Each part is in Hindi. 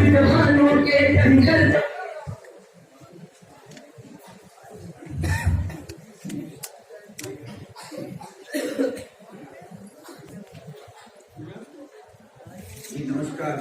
विद्वानों के जंगल। जी नमस्कार।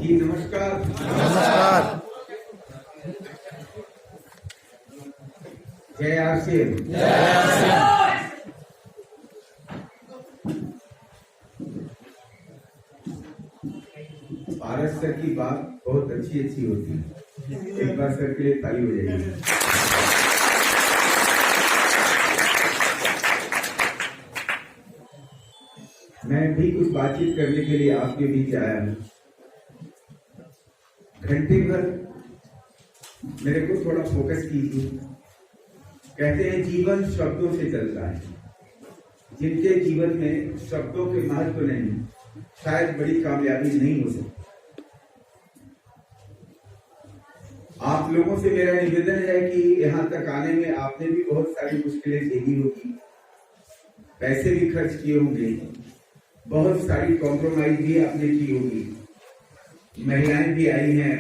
जी नमस्कार। नमस्कार। जय आरसीएम। भारत सर की बात बहुत अच्छी अच्छी होती है। एक बार सर के लिए ताली हो जाएगी। मैं भी कुछ बातचीत करने के लिए आपके बीच आया हूं। घंटे भर मेरे को थोड़ा फोकस कीजिए। कहते हैं जीवन शब्दों से चलता है। जिनके जीवन में शब्दों के महत्व नहीं, शायद बड़ी कामयाबी नहीं हो सकती। आप लोगों से मेरा निवेदन है कि यहाँ तक आने में आपने भी बहुत सारी मुश्किलें झेली होगी, पैसे भी खर्च किए होंगे, बहुत सारी कॉम्प्रोमाइज भी आपने की होगी, महिलाएं भी आई हैं,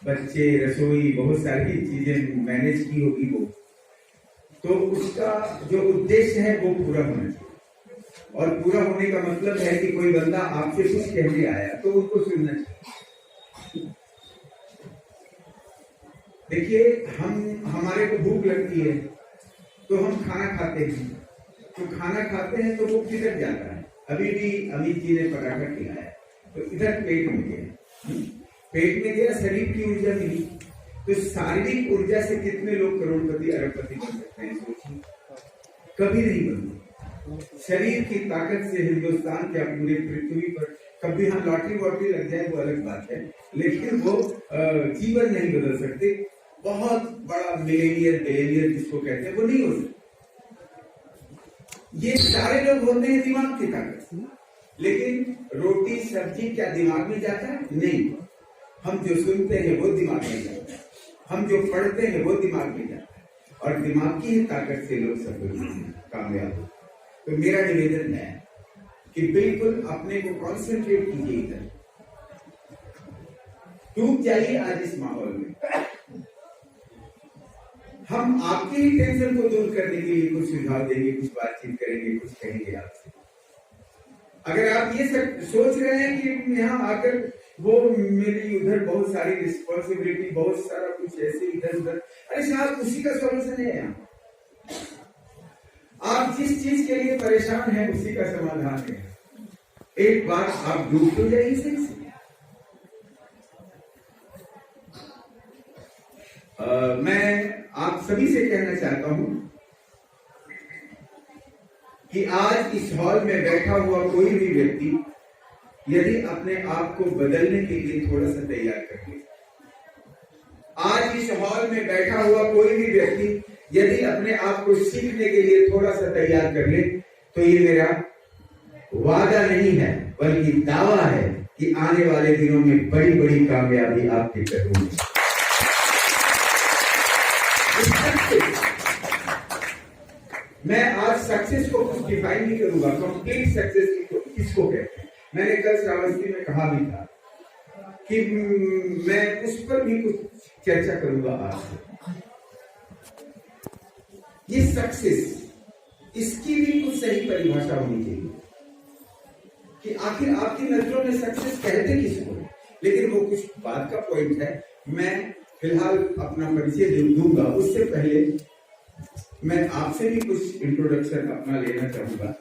बच्चे, रसोई, बहुत सारी चीजें मैनेज की होगी वो। तो उसका जो उद्देश्य है वो पूरा होना चाहिए। और पूरा होने का मतलब है कि कोई बंदा आपसे कुछ कहने आया तो उसको सुनना चाहिए। देखिए, हमारे को भूख लगती है तो हम खाना खाते हैं। तो खाना खाते हैं तो वो किधर जाता है? अभी भी अमित जी ने पराठा खिलाया तो इधर पेट में गया, पेट में गया, शरीर की ऊर्जा मिली। तो शारीरिक ऊर्जा से कितने लोग करोड़पति अरबपति बन सकते हैं? सोचिए, कभी नहीं बनते। शरीर की ताकत से हिंदुस्तान क्या पूरे पृथ्वी पर कभी हम लॉटरी वॉटरी लग जाए वो अलग बात है, लेकिन वो जीवन नहीं बदल सकते। बहुत बड़ा मिलेनियर बिलियनियर जिसको कहते हैं वो नहीं हो सकते। ये सारे लोग होते हैं दिमाग की ताकत से, लेकिन रोटी सब्जी क्या दिमाग में जाता है? नहीं। हम जो सुनते हैं वो दिमाग में जाता है, हम जो पढ़ते हैं वो दिमाग में जाता है, और दिमाग की ही ताकत से लोग सफल कामयाब हो। तो मेरा निवेदन है कि बिल्कुल अपने को कॉन्सेंट्रेट कीजिए, इधर डूब जाइए आज इस माहौल में। हम आपकी ही टेंशन को दूर करने के लिए कुछ सुझाव देंगे, कुछ बातचीत करेंगे, कुछ कहेंगे आपसे। अगर आप ये सब सोच रहे हैं कि यहाँ आकर वो मेरी उधर बहुत सारी रिस्पॉन्सिबिलिटी, बहुत सारा कुछ ऐसे इधर उधर, अरे साहब उसी का सॉल्यूशन है यहाँ। आप जिस चीज के लिए परेशान हैं उसी का समाधान है। एक बार आप डूब तो जाइए सही से। मैं आप सभी से कहना चाहता हूं कि आज इस हॉल में बैठा हुआ कोई भी व्यक्ति यदि अपने आप को बदलने के लिए थोड़ा सा तैयार कर ले, आज इस हॉल में बैठा हुआ कोई भी व्यक्ति यदि अपने आप को सीखने के लिए थोड़ा सा तैयार कर ले, तो ये मेरा वादा नहीं है बल्कि दावा है कि आने वाले दिनों में बड़ी बड़ी कामयाबी आपके कदमों में। मैं आज सक्सेस को कुछ डिफाइन नहीं करूंगा। कंप्लीट सक्सेस किसको कहते हैं? मैंने कल श्रावस्ती में कहा भी था कि मैं उस पर भी कुछ चर्चा करूंगा आज से। ये सक्सेस, इसकी भी कुछ सही परिभाषा होनी चाहिए कि आखिर आपकी नजरों में सक्सेस कहते किसको? लेकिन वो कुछ बात का पॉइंट है। मैं फिलहाल अपना परिचय दूंगा, उससे पहले मैं आपसे भी कुछ इंट्रोडक्शन अपना लेना चाहूंगा।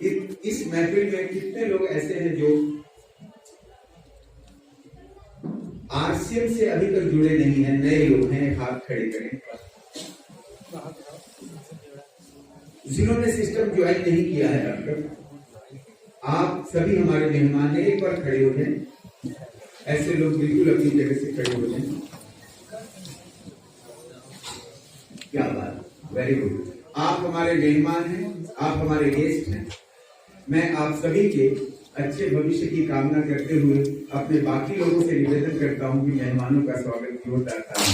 इस महफिल में कितने लोग ऐसे हैं जो आरसीएम से अभी तक जुड़े नहीं हैं? नए लोग हैं, हाथ खड़े करें। जिन्होंने सिस्टम ज्वाइन नहीं किया है अब तक, आप सभी हमारे मेहमान हैं। एक बार खड़े हो जाएं। ऐसे लोग बिल्कुल अपनी जगह से खड़े हो जाएं। क्या बात। Very good. आप हमारे मेहमान हैं, आप हमारे गेस्ट हैं। मैं आप सभी के अच्छे भविष्य की कामना करते हुए अपने बाकी लोगों से निवेदन करता हूं कि मेहमानों का स्वागत जोरदार करें।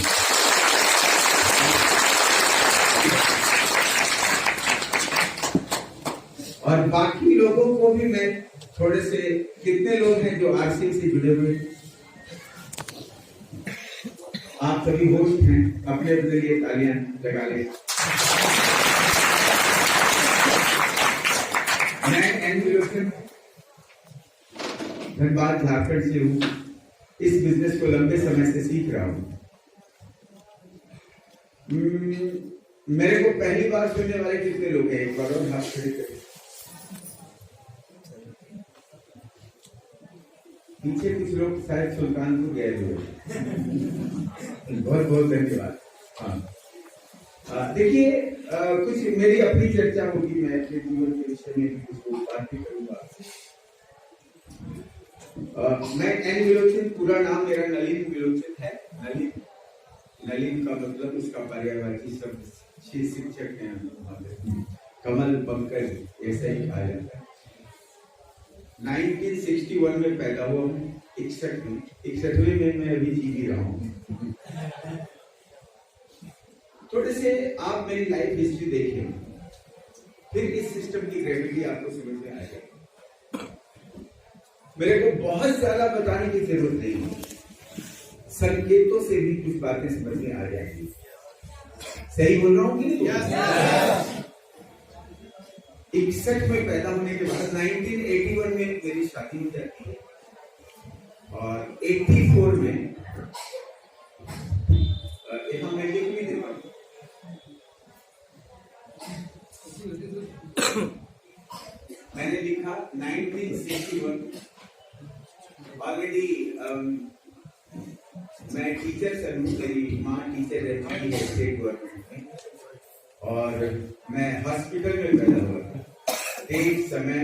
और बाकी लोगों को भी मैं थोड़े से, कितने लोग हैं जो आरसी से जुड़े हुए हैं? आप सभी होस्ट हैं, अपने अपने लिए तालियां लगा लें। मैं एन विलोचन धनबाद झारखंड से हूं। इस बिजनेस को लंबे समय से सीख रहा हूं। मेरे को पहली बार सुनने वाले कितने लोग हैं? एक बार और हाथ खड़े करें। पीछे कुछ लोग शायद सुल्तानपुर गए हुए। बहुत बहुत धन्यवाद। हाँ, देखिए, कुछ मेरी अपनी चर्चा होगी। मैं अपने जीवन के विषय में भी कुछ बात भी करूंगा। मैं एन विलोचन, पूरा नाम मेरा नलिन विलोचन है। नलिन का मतलब उसका पर्यायवाची शब्द शिक्षक हैं, कमल पंकज ऐसा ही कहा जाता है। 1961 में पैदा हुआ हूँ, 61वें में मैं अभी जी भी रहा हूँ। थोड़े से आप मेरी लाइफ हिस्ट्री देखें, फिर इस सिस्टम की ग्रेविटी आपको समझ में आएगा। मेरे को बहुत ज्यादा बताने की जरूरत नहीं है, संकेतों से भी कुछ बातें समझ में आ जाएंगी। सही बोल रहा हूँ कि नहीं? 61 में पैदा होने के बाद 1981 में मेरी शादी हो जाती है और 84 में यहाँ मैं लिख भी देता हूँ। मैंने लिखा 1961। ऑलरेडी मैं टीचर सर हूँ, मेरी माँ टीचर रहती है स्टेट गवर्नमेंट में, और मैं हॉस्पिटल में पैदा हुआ था। डेट, समय,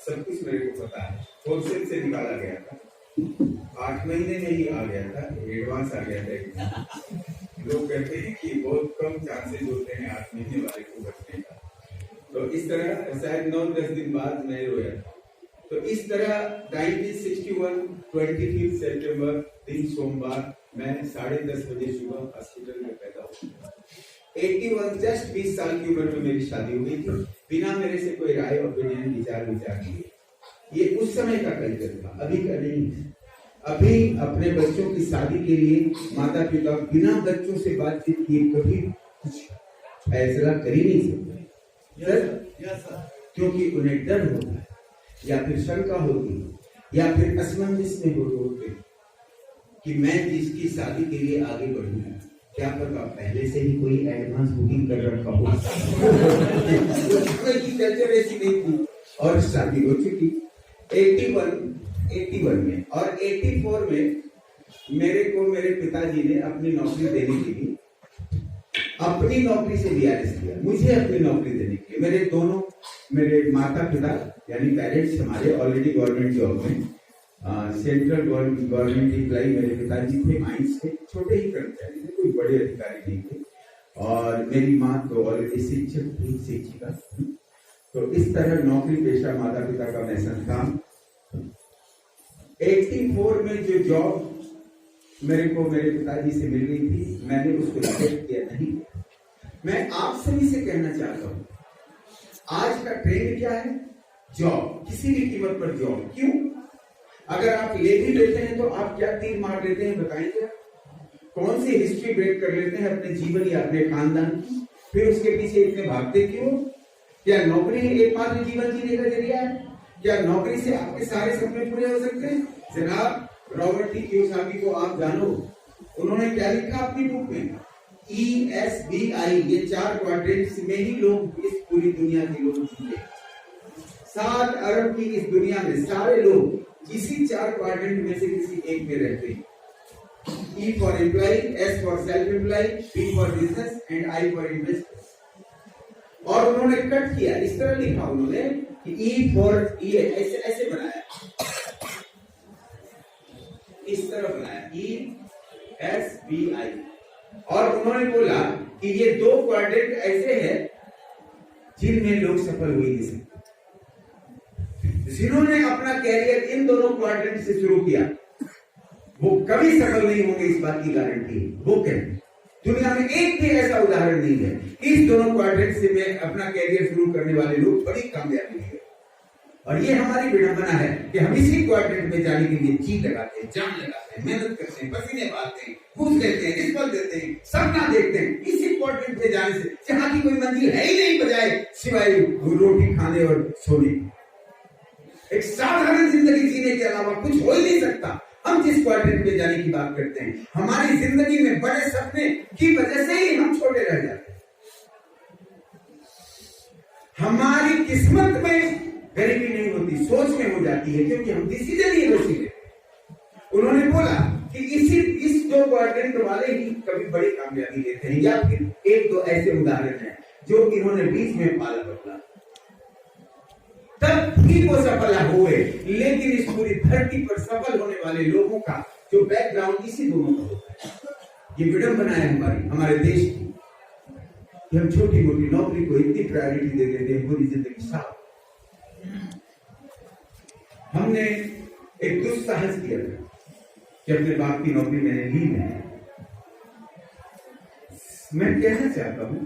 सब कुछ मेरे को पता है। होलसेल से निकाला गया था, 8 महीने में ही आ गया था, एडवांस आ गया था। लोग कहते हैं कि बहुत कम चांसेस होते हैं 8 महीने वाले को बचने का। तो इस तरह शायद 9-10 दिन बाद मैं रोया था। तो इस तरह 1961 25 सितंबर दिन सोमवार मैं 10:30 बजे सुबह हॉस्पिटल में पैदा हुआ। 81 जस्ट 20 साल की उम्र में मेरी शादी हो गई थी, बिना मेरे से कोई राय, ओपिनियन, विचार नहीं। ये उस समय का कल्चर था, अभी का नहीं है। अभी अपने बच्चों की शादी के लिए माता पिता बिना बच्चों से बातचीत किए कभी कुछ फैसला कर ही नहीं सकते, क्योंकि उन्हें डर होता है, या फिर शंका होती है, या फिर असमंजस में होते कि मैं जिसकी शादी के लिए आगे बढ़ूंगा, क्या पता पहले से ही कोई एडवांस बुकिंग कर रखा हो। की चर्चा ऐसी नहीं थी और शादी हो चुकी 81 में, और 84 में मेरे को मेरे पिताजी ने अपनी नौकरी देने के लिए अपनी नौकरी से वीआरएस किया, मुझे अपनी नौकरी देने के लिए। मेरे माता पिता यानी पेरेंट्स हमारे ऑलरेडी गवर्नमेंट जॉब में, सेंट्रल गवर्नमेंट एम्प्लॉय मेरे पिताजी थे, माइंस थे, छोटे ही कर्मचारी थे, कोई बड़े अधिकारी नहीं थे। और मेरी माँ तो ऑलरेडी शिक्षक थी, शिक्षिका। तो इस तरह नौकरी पेशा माता पिता का मैसन था। 84 में जो जॉब मेरे को मेरे पिताजी से मिल गई थी, मैंने उसको रिजेक्ट किया नहीं। मैं आप सभी से कहना चाहता हूं, आज का ट्रेंड क्या है? जॉब, किसी भी कीमत पर जॉब। क्यों? अगर आप ले भी लेते हैं तो आप क्या तीर मार लेते हैं बताएंगे? कौन सी हिस्ट्री ब्रेक कर लेते हैं अपने जीवन या अपने खानदान की? फिर उसके पीछे इतने भागते क्यों? क्या नौकरी एकमात्र जीवन जीने का जरिया है? क्या नौकरी से आपके सारे सपने पूरे हो सकते हैं? जनाब रॉबर्ट टी कियोसाकी को आप जानो, उन्होंने क्या लिखा अपनी बुक में? ESBI, ये 4 क्वाड्रेंट्स में ही लोग इस पूरी दुनिया के लोग जीते। 7 अरब की इस दुनिया में सारे लोग किसी 4 क्वाड्रेंट में से किसी एक में रहते हैं। E for employee, S for self-employed, B for business and I for investors। और उन्होंने कट किया, इस तरह लिखा उन्होंने कि E for E, ऐसे बनाया, इस तरह बनाया ESBI। और उन्होंने बोला कि ये दो क्वाड्रेंट ऐसे हैं जिनमें लोग सफल हो ही नहीं सकते। जिन्होंने अपना कैरियर इन दोनों क्वाड्रेंट से शुरू किया वो कभी सफल नहीं होंगे, इस बात की गारंटी है। वो कहते दुनिया में एक भी ऐसा उदाहरण नहीं है। इस दोनों क्वाड्रेंट से में अपना कैरियर शुरू करने वाले लोग बड़ी कामयाबी है। और ये हमारी विडंबना है कि हम इसी क्वाड्रेंट में जाने के लिए जी लगाते हैं, जान लगाते हैं, मेहनत करते हैं, पसीने बहाते हैं, घूस देते हैं, रिश्वत देते हैं, सपना देखते हैं इसी क्वाड्रेंट में जाने से, जहां की कोई मंजिल है ही नहीं बजाय सिवाय रोटी खाने और सोने। एक साधारण जिंदगी जीने के अलावा कुछ हो ही नहीं सकता। हम जिस क्वाड्रेंट में जाने की बात करते हैं, हमारी जिंदगी में बड़े सपने की वजह से ही हम छोटे रह जाते हैं। हमारी किस्मत में गरीबी नहीं होती, सोच में हो जाती है, क्योंकि हम डिसीजन ही वैसी लेते। उन्होंने बोला कि इस दो क्वाड्रेंट वाले ही कभी बड़ी कामयाबी लेते हैं, या फिर एक दो ऐसे उदाहरण हैं जो इन्होंने बीच में पाला बदला, तब भी वो सफल हुए। लेकिन इस पूरी धरती पर सफल होने वाले लोगों का जो बैकग्राउंड इसी दोनों का होता है। ये विडंबना है हमारे देश की कि हम छोटी मोटी नौकरी को इतनी प्रायोरिटी दे देते हैं, पूरी जिंदगी साफ। हमने एक दुस्साहस किया था कि अपने बाप की नौकरी मैंने ली नहीं। मैं कहना चाहता हूं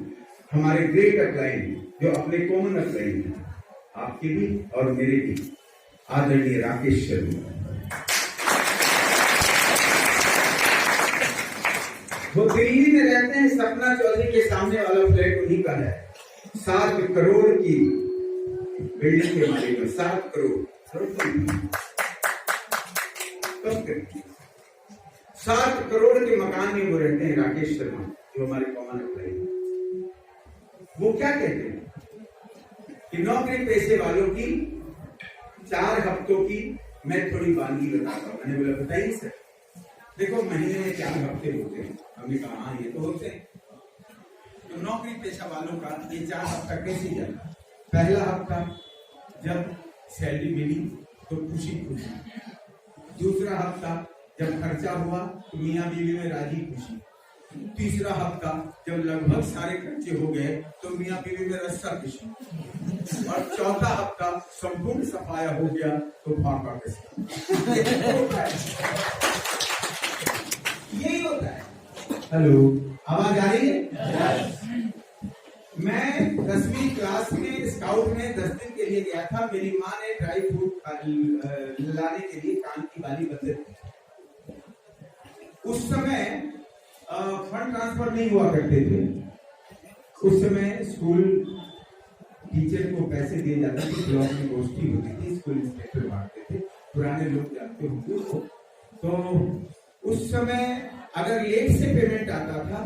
हमारे ग्रेट अपलाइन जो अपने कॉमन अपलाइन हैं, आपके भी और मेरे भी, आदरणीय राकेश शर्मा, वो दिल्ली में रहते हैं। सपना चौधरी के सामने वाला फ्लैट उन्हीं का है। 7 करोड़ की बिल्डिंग के मालिक है। 7 करोड़ 7 करोड़ के मकान में वो रहते हैं। राकेश शर्मा जो हमारे कॉमन एम्प्लॉय, वो क्या कहते हैं कि नौकरी पेशे वालों की 4 हफ्तों की मैं थोड़ी वानगी बताता हूं। मैंने बोला बताइए सर। देखो महीने में 4 हफ्ते होते हैं। हमने कहा हाँ ये तो होते हैं। तो नौकरी पेशा वालों का ये 4 हफ्ता कैसे चला? पहला हफ्ता जब सैलरी मिली तो खुशी खुशी, दूसरा हफ्ता जब खर्चा हुआ तो मियाँ बीवी में राजी खुशी, तीसरा हफ्ता जब लगभग सारे खर्चे हो गए तो मियाँ बीवी में रस्सा खुशी, और चौथा हफ्ता संपूर्ण सफाया हो गया तो फाका किस्सा। यही होता है। हेलो, आवाज आ रही है? मैं 10वीं क्लास में स्काउट में 10 दिन के लिए गया था। मेरी माँ ने ड्राई फ्रूट लाने के लिए कान की बाली बदले थी। उस समय फंड ट्रांसफर नहीं हुआ करते थे। उस समय स्कूल टीचर को पैसे दिए जाते थे, ब्लॉक में गोष्ठी होती थी, स्कूल इंस्पेक्टर बांटते थे, पुराने लोग जानते होंगे उसको। तो उस समय अगर लेट से पेमेंट आता था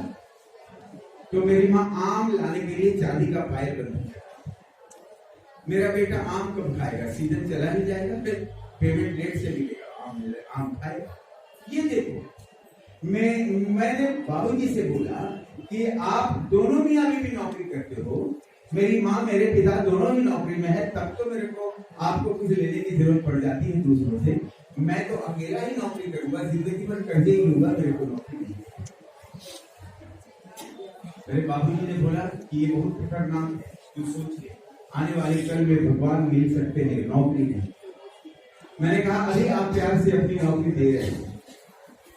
तो मेरी माँ आम लाने के लिए चांदी का पायल बनती है। मेरा बेटा आम कब खाएगा? सीजन चला ही जाएगा, फिर पेमेंट लेट से मिलेगा, आम खाएगा। ये देखो, मैंने बाबूजी से बोला कि आप दोनों मियाँ बीवी नौकरी करते हो, मेरी माँ मेरे पिता दोनों ही नौकरी में है, तब तो मेरे को आपको कुछ लेने की जरूरत पड़ जाती है दूसरों से। मैं तो अकेला ही नौकरी करूंगा, जिंदगी भर कर्जे ही लूंगा, मेरे को नौकरी नहीं। मेरे बाबूजी ने बोला कि ये बहुत खतरनाक है, तू सोच ले आने वाले कल में भगवान मिल सकते हैं, नौकरी नहीं। मैंने कहा अभी आप प्यार से अपनी नौकरी दे रहे हैं,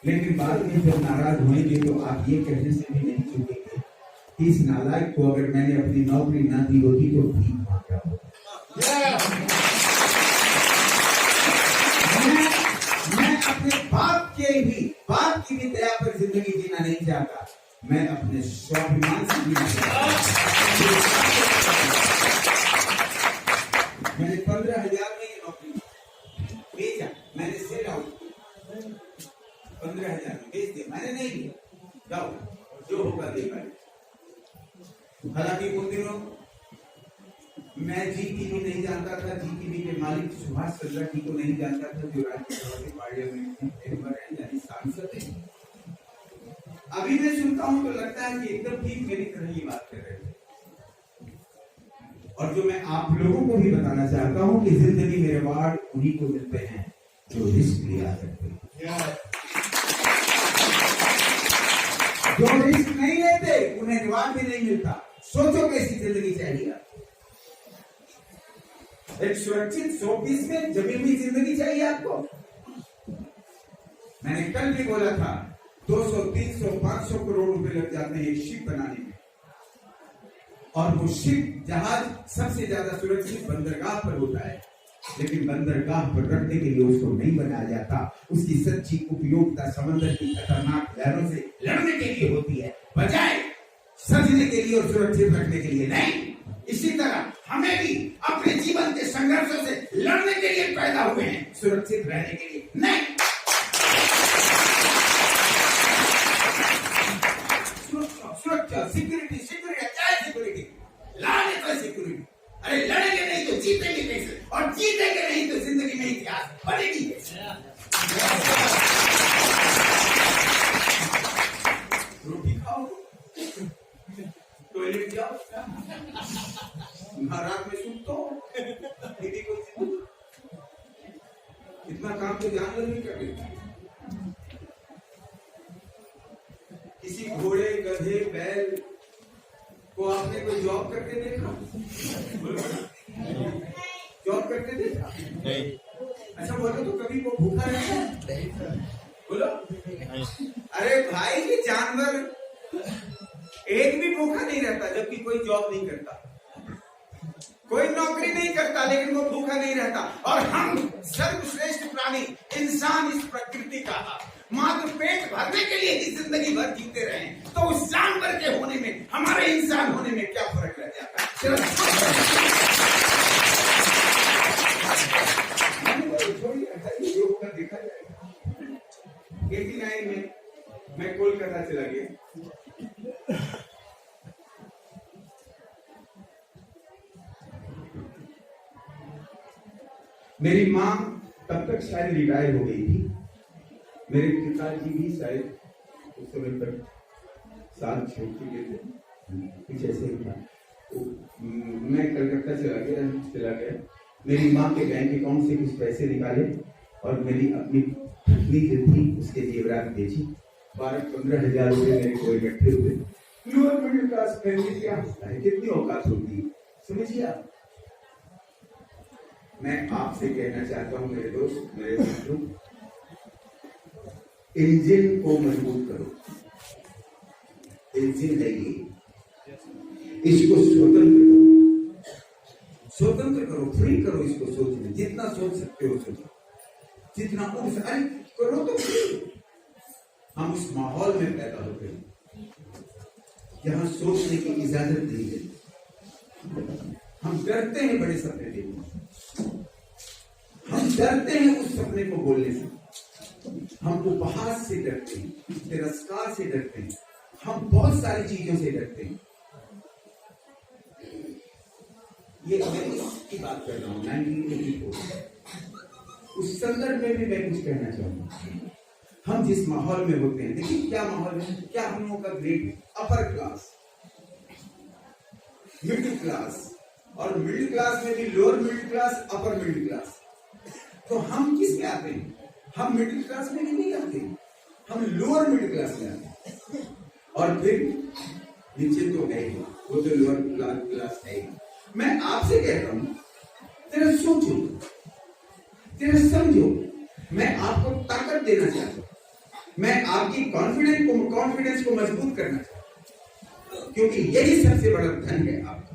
लेकिन बाद में जब नाराज होंगे तो आप ये कहने से भी नहीं चूकेंगे कि इस नालायक को अगर मैंने अपनी नौकरी ना दी होती तो ठीक वहां क्या होता। मैं अपने बाप की भी दया पर जिंदगी जीना नहीं चाहता, मैं अपने स्वाभिमान से जीना चाहता। मैंने 15,000 में ये नौकरी बेचा, मैंने सेल आउट 15,000 में बेच दिया, मैंने नहीं लिया, जाओ जो होगा देखा। हालांकि उन दिनों मैं जीटीवी नहीं जानता था, जीटीवी के मालिक सुभाष चंद्र जी को नहीं जानता था, जो राज्यसभा के पार्लियामेंट मेंबर हैं, यानी सांसद हैं। अभी मैं सुनता हूं तो लगता है कि एकदम ठीक मेरी तरह ये बात कर रहे थे। और जो मैं आप लोगों को भी बताना चाहता हूं कि जिंदगी में रिवार्ड उन्हीं को मिलते हैं जो रिस्क लिया करते हैं। जो रिस्क नहीं लेते उन्हें परिवार भी नहीं मिलता। सोचो कैसी जिंदगी चाहिए आपको। एक सुरक्षित शोपीस में जमी हुई जिंदगी चाहिए आपको। मैंने कल भी बोला था 200, 300, 500 करोड़ रुपए लग जाते हैं एक शिप बनाने में, और वो शिप जहाज सबसे ज्यादा सुरक्षित बंदरगाह पर होता है, लेकिन बंदरगाह पर रखने के लिए उसको नहीं बनाया जाता। उसकी सच्ची उपयोगिता समंदर की खतरनाक लहरों से लड़ने के लिए होती है, बजाय सजने के लिए और सुरक्षित रखने के लिए नहीं। इसी तरह हमें भी अपने जीवन के संघर्षों से लड़ने के लिए पैदा हुए हैं, सुरक्षित रहने के लिए नहीं। सुरक्षा, सिक्योरिटी, सिक्योरिटी, क्या सिक्योरिटी? लाने का सिक्योरिटी। अरे लड़ेंगे नहीं तो जीतेंगे कैसे? और जीतेंगे नहीं तो जिंदगी में इतिहास बनेगी कैसे? रोटी खाओ, टॉयलेट जाओ, रात में सुनते हो, इतना काम तो जानवर नहीं कर लेते। किसी घोड़े, गधे, बैल को आपने कोई जॉब करके देखा? जॉब करके देखा? नहीं। अच्छा बोलो तो कभी वो भूखा रहता है? बोलो। अरे भाई ये जानवर एक भी भूखा नहीं रहता, जबकि कोई जॉब नहीं करता, कोई नौकरी नहीं करता, लेकिन वो भूखा नहीं रहता। और हम सर्वश्रेष्ठ प्राणी इंसान इस प्रकृति का मात्र पेट भरने के लिए ही जिंदगी भर जीते रहे, तो उस जानवर के होने में हमारे इंसान होने में क्या फर्क रह जाता है? योग का देखा जाएगा। 89 में मैं कोलकाता चला गया। मेरी माँ तब तक शायद रिटायर हो गई थी, मेरे पिताजी भी शायद उस समय तक साथ छोड़ चुके थे, कुछ ऐसे ही था। तो मैं कलकत्ता चला गया। मेरी माँ के बैंक अकाउंट से कुछ पैसे निकाले और मेरी अपनी पत्नी जो थी उसके जेवरात बेची। 12-15 हजार रुपए मेरे को इकट्ठे हुए। लोअर मिडिल क्लास फैमिली क्या होता है, कितनी औकात होती है, समझिए आप। मैं आपसे कहना चाहता हूं मेरे दोस्त, मेरे मित्रों, इंजन को मजबूत करो। इंजन है ये, इसको स्वतंत्र करो, फ्री करो इसको सोचने, जितना सोच सकते हो सोचो, जितना अरे करो तो फ्री। हम उस माहौल में पैदा होते हैं जहां सोचने की इजाजत नहीं है। हम डरते हैं बड़े सपने देखने, हम डरते हैं उस सपने को बोलने से, हम उपहास से डरते हैं, तिरस्कार से डरते हैं, हम बहुत सारी चीजों से डरते हैं। ये मैं इसकी बात कर रहा हूं 1984। उस संदर्भ में भी मैं कुछ कहना चाहूंगा। हम जिस माहौल में होते हैं, देखिए क्या माहौल है, क्या हम लोगों का grade upper class, middle class, और मिडिल क्लास में भी lower middle class, upper middle class. तो हम किस में आते हैं? हम मिडिल क्लास में नहीं आते, हम लोअर मिडिल क्लास में आते हैं। और फिर नीचे तो है, वो तो लोअर क्लास है। मैं आपसे कहता हूं, तेरा सोचो, तेरा समझो, मैं आपको ताकत देना चाहता हूं, मैं आपकी कॉन्फिडेंस को मजबूत करना चाहता हूं, क्योंकि यही सबसे बड़ा धन है आपका,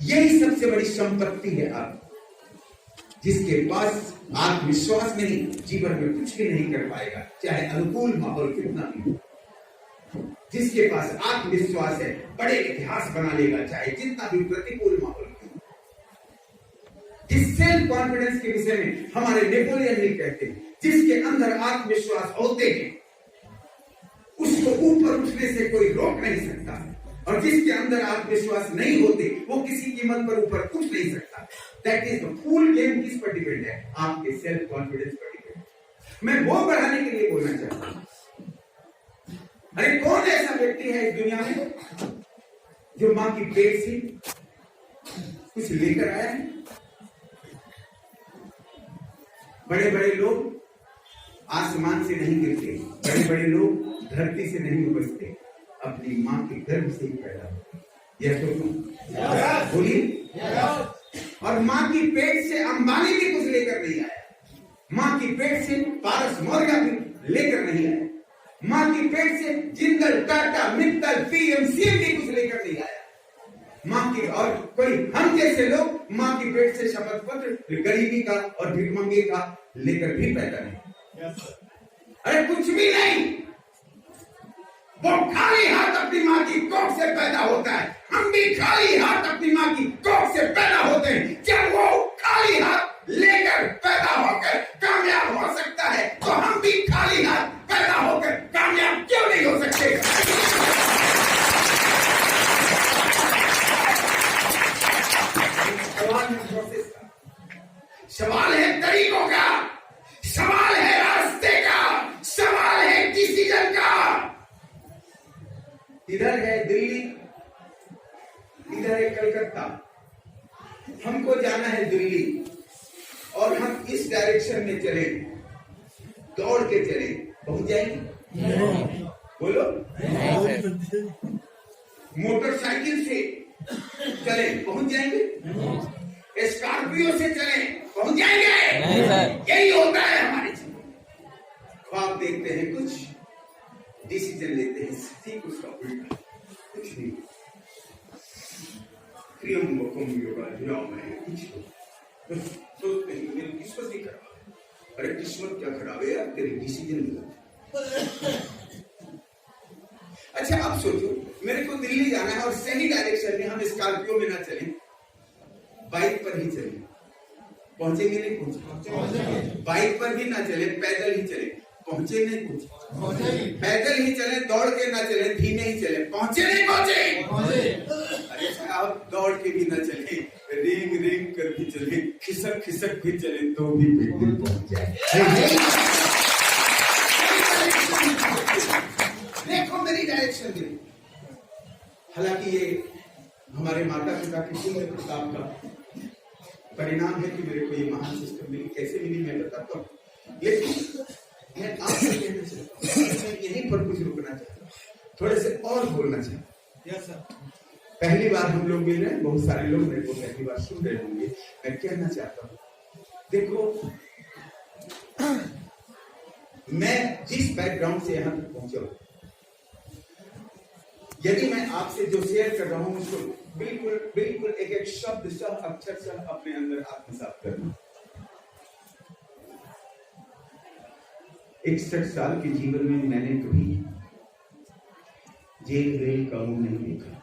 यही सबसे बड़ी संपत्ति है आपकी। जिसके पास आत्मविश्वास नहीं, जीवन में कुछ भी नहीं कर पाएगा, चाहे अनुकूल माहौल कितना भी हो। जिसके पास आत्मविश्वास है, बड़े इतिहास बना लेगा, चाहे जितना भी प्रतिकूल माहौल हो। जिस सेल्फ कॉन्फिडेंस के विषय में हमारे नेपोलियन भी कहते हैं, जिसके अंदर आत्मविश्वास होते हैं उसको ऊपर उठने से कोई रोक नहीं सकता, और जिसके अंदर आत्मविश्वास नहीं होते वो किसी कीमत पर ऊपर उठ नहीं सकता। That is the full game. किस पर डिपेंड है? आपके सेल्फ कॉन्फिडेंस पर डिपेंड है। मैं वो बढ़ाने के लिए बोलना चाहता हूं। अरे कौन ऐसा व्यक्ति है इस दुनिया में जो मां की पेट से कुछ लेकर आया है? बड़े बड़े लोग आसमान से नहीं गिरते, बड़े बड़े लोग धरती से नहीं उपजते। अपनी माँ के गर्भ से ही पैदा होता है। यह तो बोलिए। और माँ की पेट से अंबानी भी कुछ लेकर नहीं आया, माँ की पेट से पारस मौर्य भी लेकर नहीं आया, माँ की पेट से जिंदल, टाटा, मित्तल, पीएमसीएम भी कुछ लेकर नहीं आया। माँ की और कोई हम जैसे लोग माँ की पेट से शपथ पत्र गरीबी का और भिखमंगे का लेकर भी पैदा नहीं। अरे कुछ भी नहीं, वो खाली हाथ अपनी माँ की कोख से पैदा होता है। हम भी खाली हाथ अपनी माँ की कोख से पैदा होते हैं। जब वो खाली हाथ लेकर पैदा होकर कामयाब हो सकता है, तो हम भी खाली हाथ पैदा होकर कामयाब क्यों नहीं हो सकते? सवाल है तरीकों का, सवाल है रास्ते का, सवाल है डिसीजन का। इधर है दिल्ली, इधर है कलकत्ता। हमको जाना है दिल्ली और हम इस डायरेक्शन में चले, दौड़ के चले, पहुंच जाएंगे? बोलो। मोटरसाइकिल से चले, पहुंच जाएंगे? स्कॉर्पियो से चले, पहुंच जाएंगे? यही होता है हमारे जीवन। ख्वाब देखते हैं कुछ, डिसीजन लेते हैं ठीक उसका उल्टा, कुछ नहीं। कुछ सोचते हैं मेरी किस्मत ही खराब है। अरे किस्मत क्या खराब है यार, तेरे डिसीजन गलत। अच्छा अब सोचो, मेरे को दिल्ली जाना है और सही डायरेक्शन में हम स्कॉर्पियो में ना चलें, बाइक पर ही चले, पहुंचेंगे नहीं? पहुंचे। बाइक पर भी ना चले, पैदल ही चले, पहुंचे नहीं? पहुंचे। पैदल ही चले, दौड़ के ना चले, धीमे ही चले, पहुंचे नहीं? पहुंचे। अरे साहब दौड़ के भी ना चले, रेंग रेंग कर भी चले, खिसक खिसक भी चले, तो भी बिल्कुल पहुंच जाए। देखो मेरी डायरेक्शन देखो। हालांकि ये हमारे माता पिता की पुण्य प्रताप का परिणाम है कि मेरे को ये महान सिस्टम मिली। कैसे मिली मैं बताता हूँ, लेकिन मैं आपसे कहना चाहता हूँ, मैं यहीं पर कुछ रुकना चाहता हूँ, थोड़े से और बोलना चाहता हूँ। पहली बार हम लोग मिल रहे हैं, बहुत सारे लोग मेरे को पहली बार सुन रहे होंगे। मैं कहना चाहता हूँ, देखो मैं जिस बैकग्राउंड से यहाँ तक पहुंचा हूँ, यदि मैं आपसे जो शेयर कर रहा हूं उसको बिल्कुल बिल्कुल एक एक शब्द सह अक्षर सह अपने अंदर आत्मसात करना। 61 साल के जीवन में मैंने कभी जेल वेल का मुंह नहीं देखा।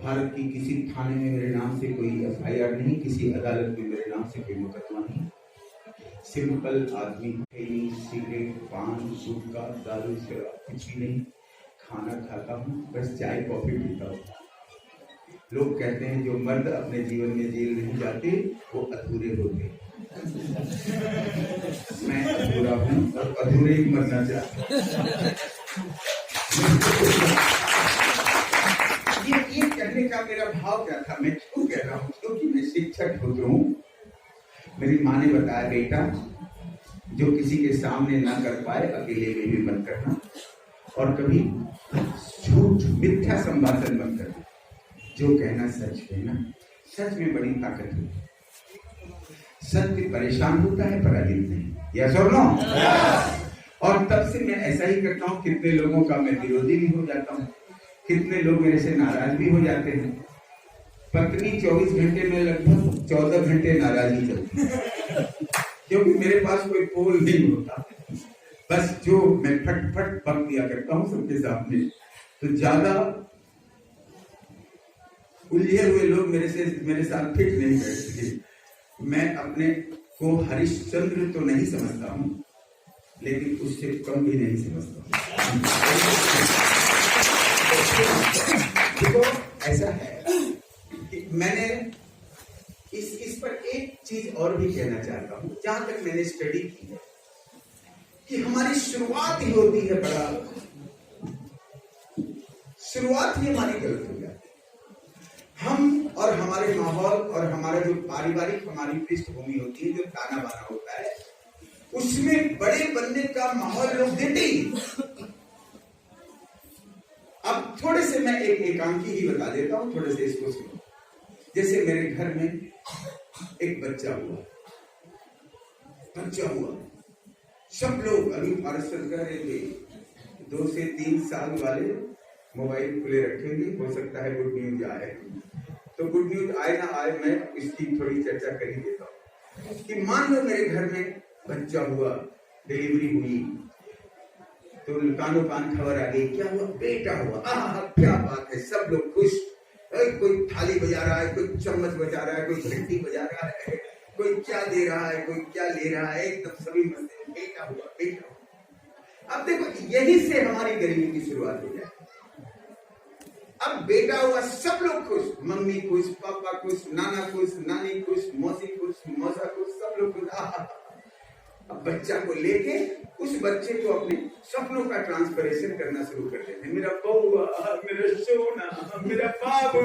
भारत की किसी थाने में मेरे नाम से कोई FIR नहीं, किसी अदालत में मेरे नाम से कोई मुकदमा नहीं। सिंपल आदमी, सिगरेट, पान, गुटखा, दारू, शराब कुछ भी नहीं। खाना खाता हूँ, बस चाय कॉफी पीता हूँ। लोग कहते हैं जो मर्द अपने जीवन में जेल नहीं जाते वो अधूरे होते। मैं अधूरा हूँ और अधूरे ही मरना चाहता ये कहने का मेरा भाव क्या था, मैं क्यों कह रहा हूँ? क्योंकि मैं शिक्षक हूँ। मेरी माँ ने बताया, बेटा जो किसी के सामने ना कर पाए अकेले में भी मत करना, और कभी झूठ मिथ्या संभाषण मत करना, जो कहना सच कहना। सच में बड़ी ताकत है। सत्य परेशान होता है, पराजित नहीं। यस और नो? और तब से मैं ऐसा ही करता हूँ। कितने लोगों का मैं विरोधी भी हो जाता हूँ, कितने लोग मेरे से नाराज भी हो जाते हैं। पत्नी 24 घंटे में लगभग 14 घंटे नाराजगी चलती है, क्योंकि मेरे पास कोई पोल नहीं होता। बस जो मैं फट फट पक दिया करता हूँ सबके सामने, तो ज्यादा उलझे हुए लोग मेरे साथ फिट नहीं बैठते। मैं अपने को हरिश्चंद्र तो नहीं समझता हूँ, लेकिन उससे कम भी नहीं समझता हूँ। देखो ऐसा है कि मैंने इस पर एक चीज और भी कहना चाहता हूँ। जहां तक मैंने स्टडी की है कि हमारी शुरुआत ही होती है बड़ा, शुरुआत ही हमारी गलत हो जाती है। हम और हमारे माहौल और हमारा जो पारिवारिक हमारी पृष्ठभूमि होती है, जो ताना बाना होता है, उसमें बड़े बनने का माहौल लोग देते ही। अब थोड़े से मैं एक एकांकी ही बता देता हूं, थोड़े से इसको सुनो। जैसे मेरे घर में एक बच्चा हुआ, सब लोग अभी पार्षद कह रहे थे 2 से 3 साल वाले मोबाइल खुले रखेंगे, हो सकता है गुड न्यूज आए। तो गुड न्यूज आए ना आए, मैं इसकी थोड़ी चर्चा कर ही देता हूँ कि मान लो मेरे घर में बच्चा हुआ, डिलीवरी हुई, तो कानों कान खबर आ गई, क्या हुआ? बेटा हुआ। क्या बात है, सब लोग खुश। कोई थाली बजा रहा है, कोई चम्मच बजा रहा है, कोई घंटी बजा रहा है, कोई क्या दे रहा है, कोई क्या ले रहा है, एकदम सभी मस्त। बेटा हुआ। अब देखो, यही से हमारी गरीबी की शुरुआत हो जाए। अब बेटा हुआ, सब लोग खुश, मम्मी खुश, पापा खुश, नाना खुश, नानी खुश, मौसी खुश, मौसा खुश, सब लोग खुश। अब बच्चा को लेके उस बच्चे को अपने सपनों का ट्रांसफरेशन करना शुरू कर देते हैं। मेरा बउआ, मेरा सोना, मेरा बाबू,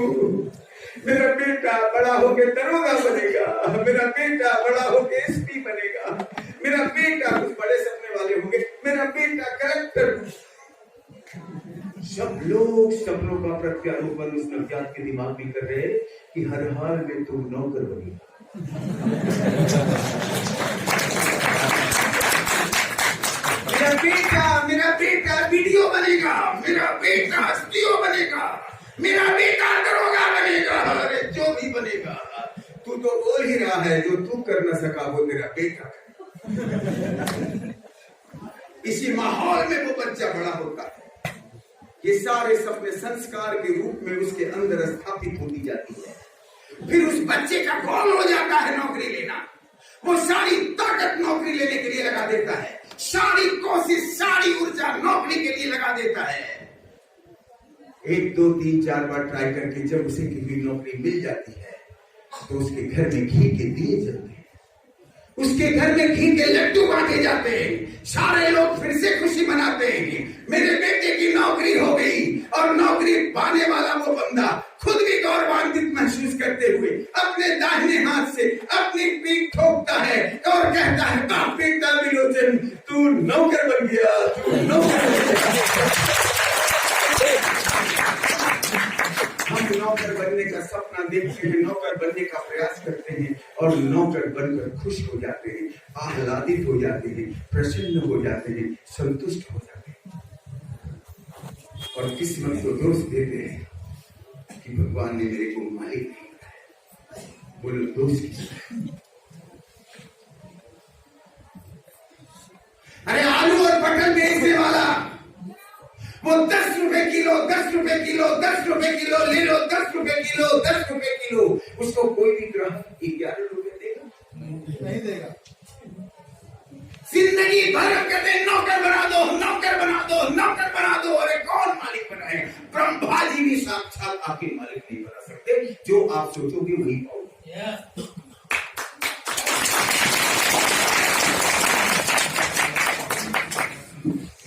मेरा बेटा बड़ा होके दरोगा बनेगा, मेरा बेटा बड़ा होके एसपी बनेगा, मेरा बेटा कुछ बड़े सपने वाले होंगे, मेरा बेटा कलेक्टर। सब लोग सपनों का प्रत्यारोपण उस नवजात के दिमाग में कर रहे कि हर हाल में तुम नौकर बनेगा। मेरा बेटा वीडियो बनेगा, मेरा बेटा एसपीओ बनेगा, मेरा बेटा दरोगा बनेगा। अरे जो भी बनेगा, तू तो बोल ही रहा है जो तू कर न सका वो तेरा बेटा। इसी माहौल में वो बच्चा बड़ा होता है। ये सारे सपने संस्कार के रूप में उसके अंदर स्थापित होती जाती है। फिर उस बच्चे का गोल हो जाता है नौकरी लेना। वो सारी ताकत नौकरी लेने के लिए लगा देता है, सारी कोशिश, सारी ऊर्जा नौकरी के लिए लगा देता है। 1, 2, 3, 4 बार ट्राई करके जब उसे कहीं नौकरी मिल जाती है तो उसके घर में घी के दिए जलते हैं, उसके घर में घी के लड्डू बांटे जाते हैं, सारे लोग फिर से खुशी मनाते हैं। मेरे बेटे की नौकरी हो गई। और नौकरी पाने वाला वो बंदा खुद भी गौरवान्वित महसूस करते हुए अपने दाहिने हाथ से अपनी पीठ ठोकता है और कहता है, वाह बेटा विलोचन, तू नौकर बन गया, तू नौकर बन गया। हम नौकर बनने का सपना देखते हैं, नौकर बनने का प्रयास करते हैं और नौकर बनकर खुश हो जाते हैं, आह्लादित हो जाते हैं, प्रसन्न हो जाते हैं, संतुष्ट हो जाते हैं और किस्मत को दोष देते हैं कि भगवान ने मेरे को मालिक नहीं बनाया। बोलो दोष किसका? अरे आलू और पटल बेचने वाला, वो 10 रुपए किलो, 10 रुपए किलो, 10 रुपए किलो ले लो, 10 रुपए किलो, 10 रुपए किलो। उसको कोई भी ग्राहक 11 रुपए देगा? नहीं देगा। जिंदगी भर कहते नौकर बना दो, नौकर बना दो, नौकर बना दो। अरे कौन मालिक बनाए? ब्रह्मा जी भी साक्षात आपके मालिक नहीं बना सकते। जो आप सोचोगे वही पाओगे।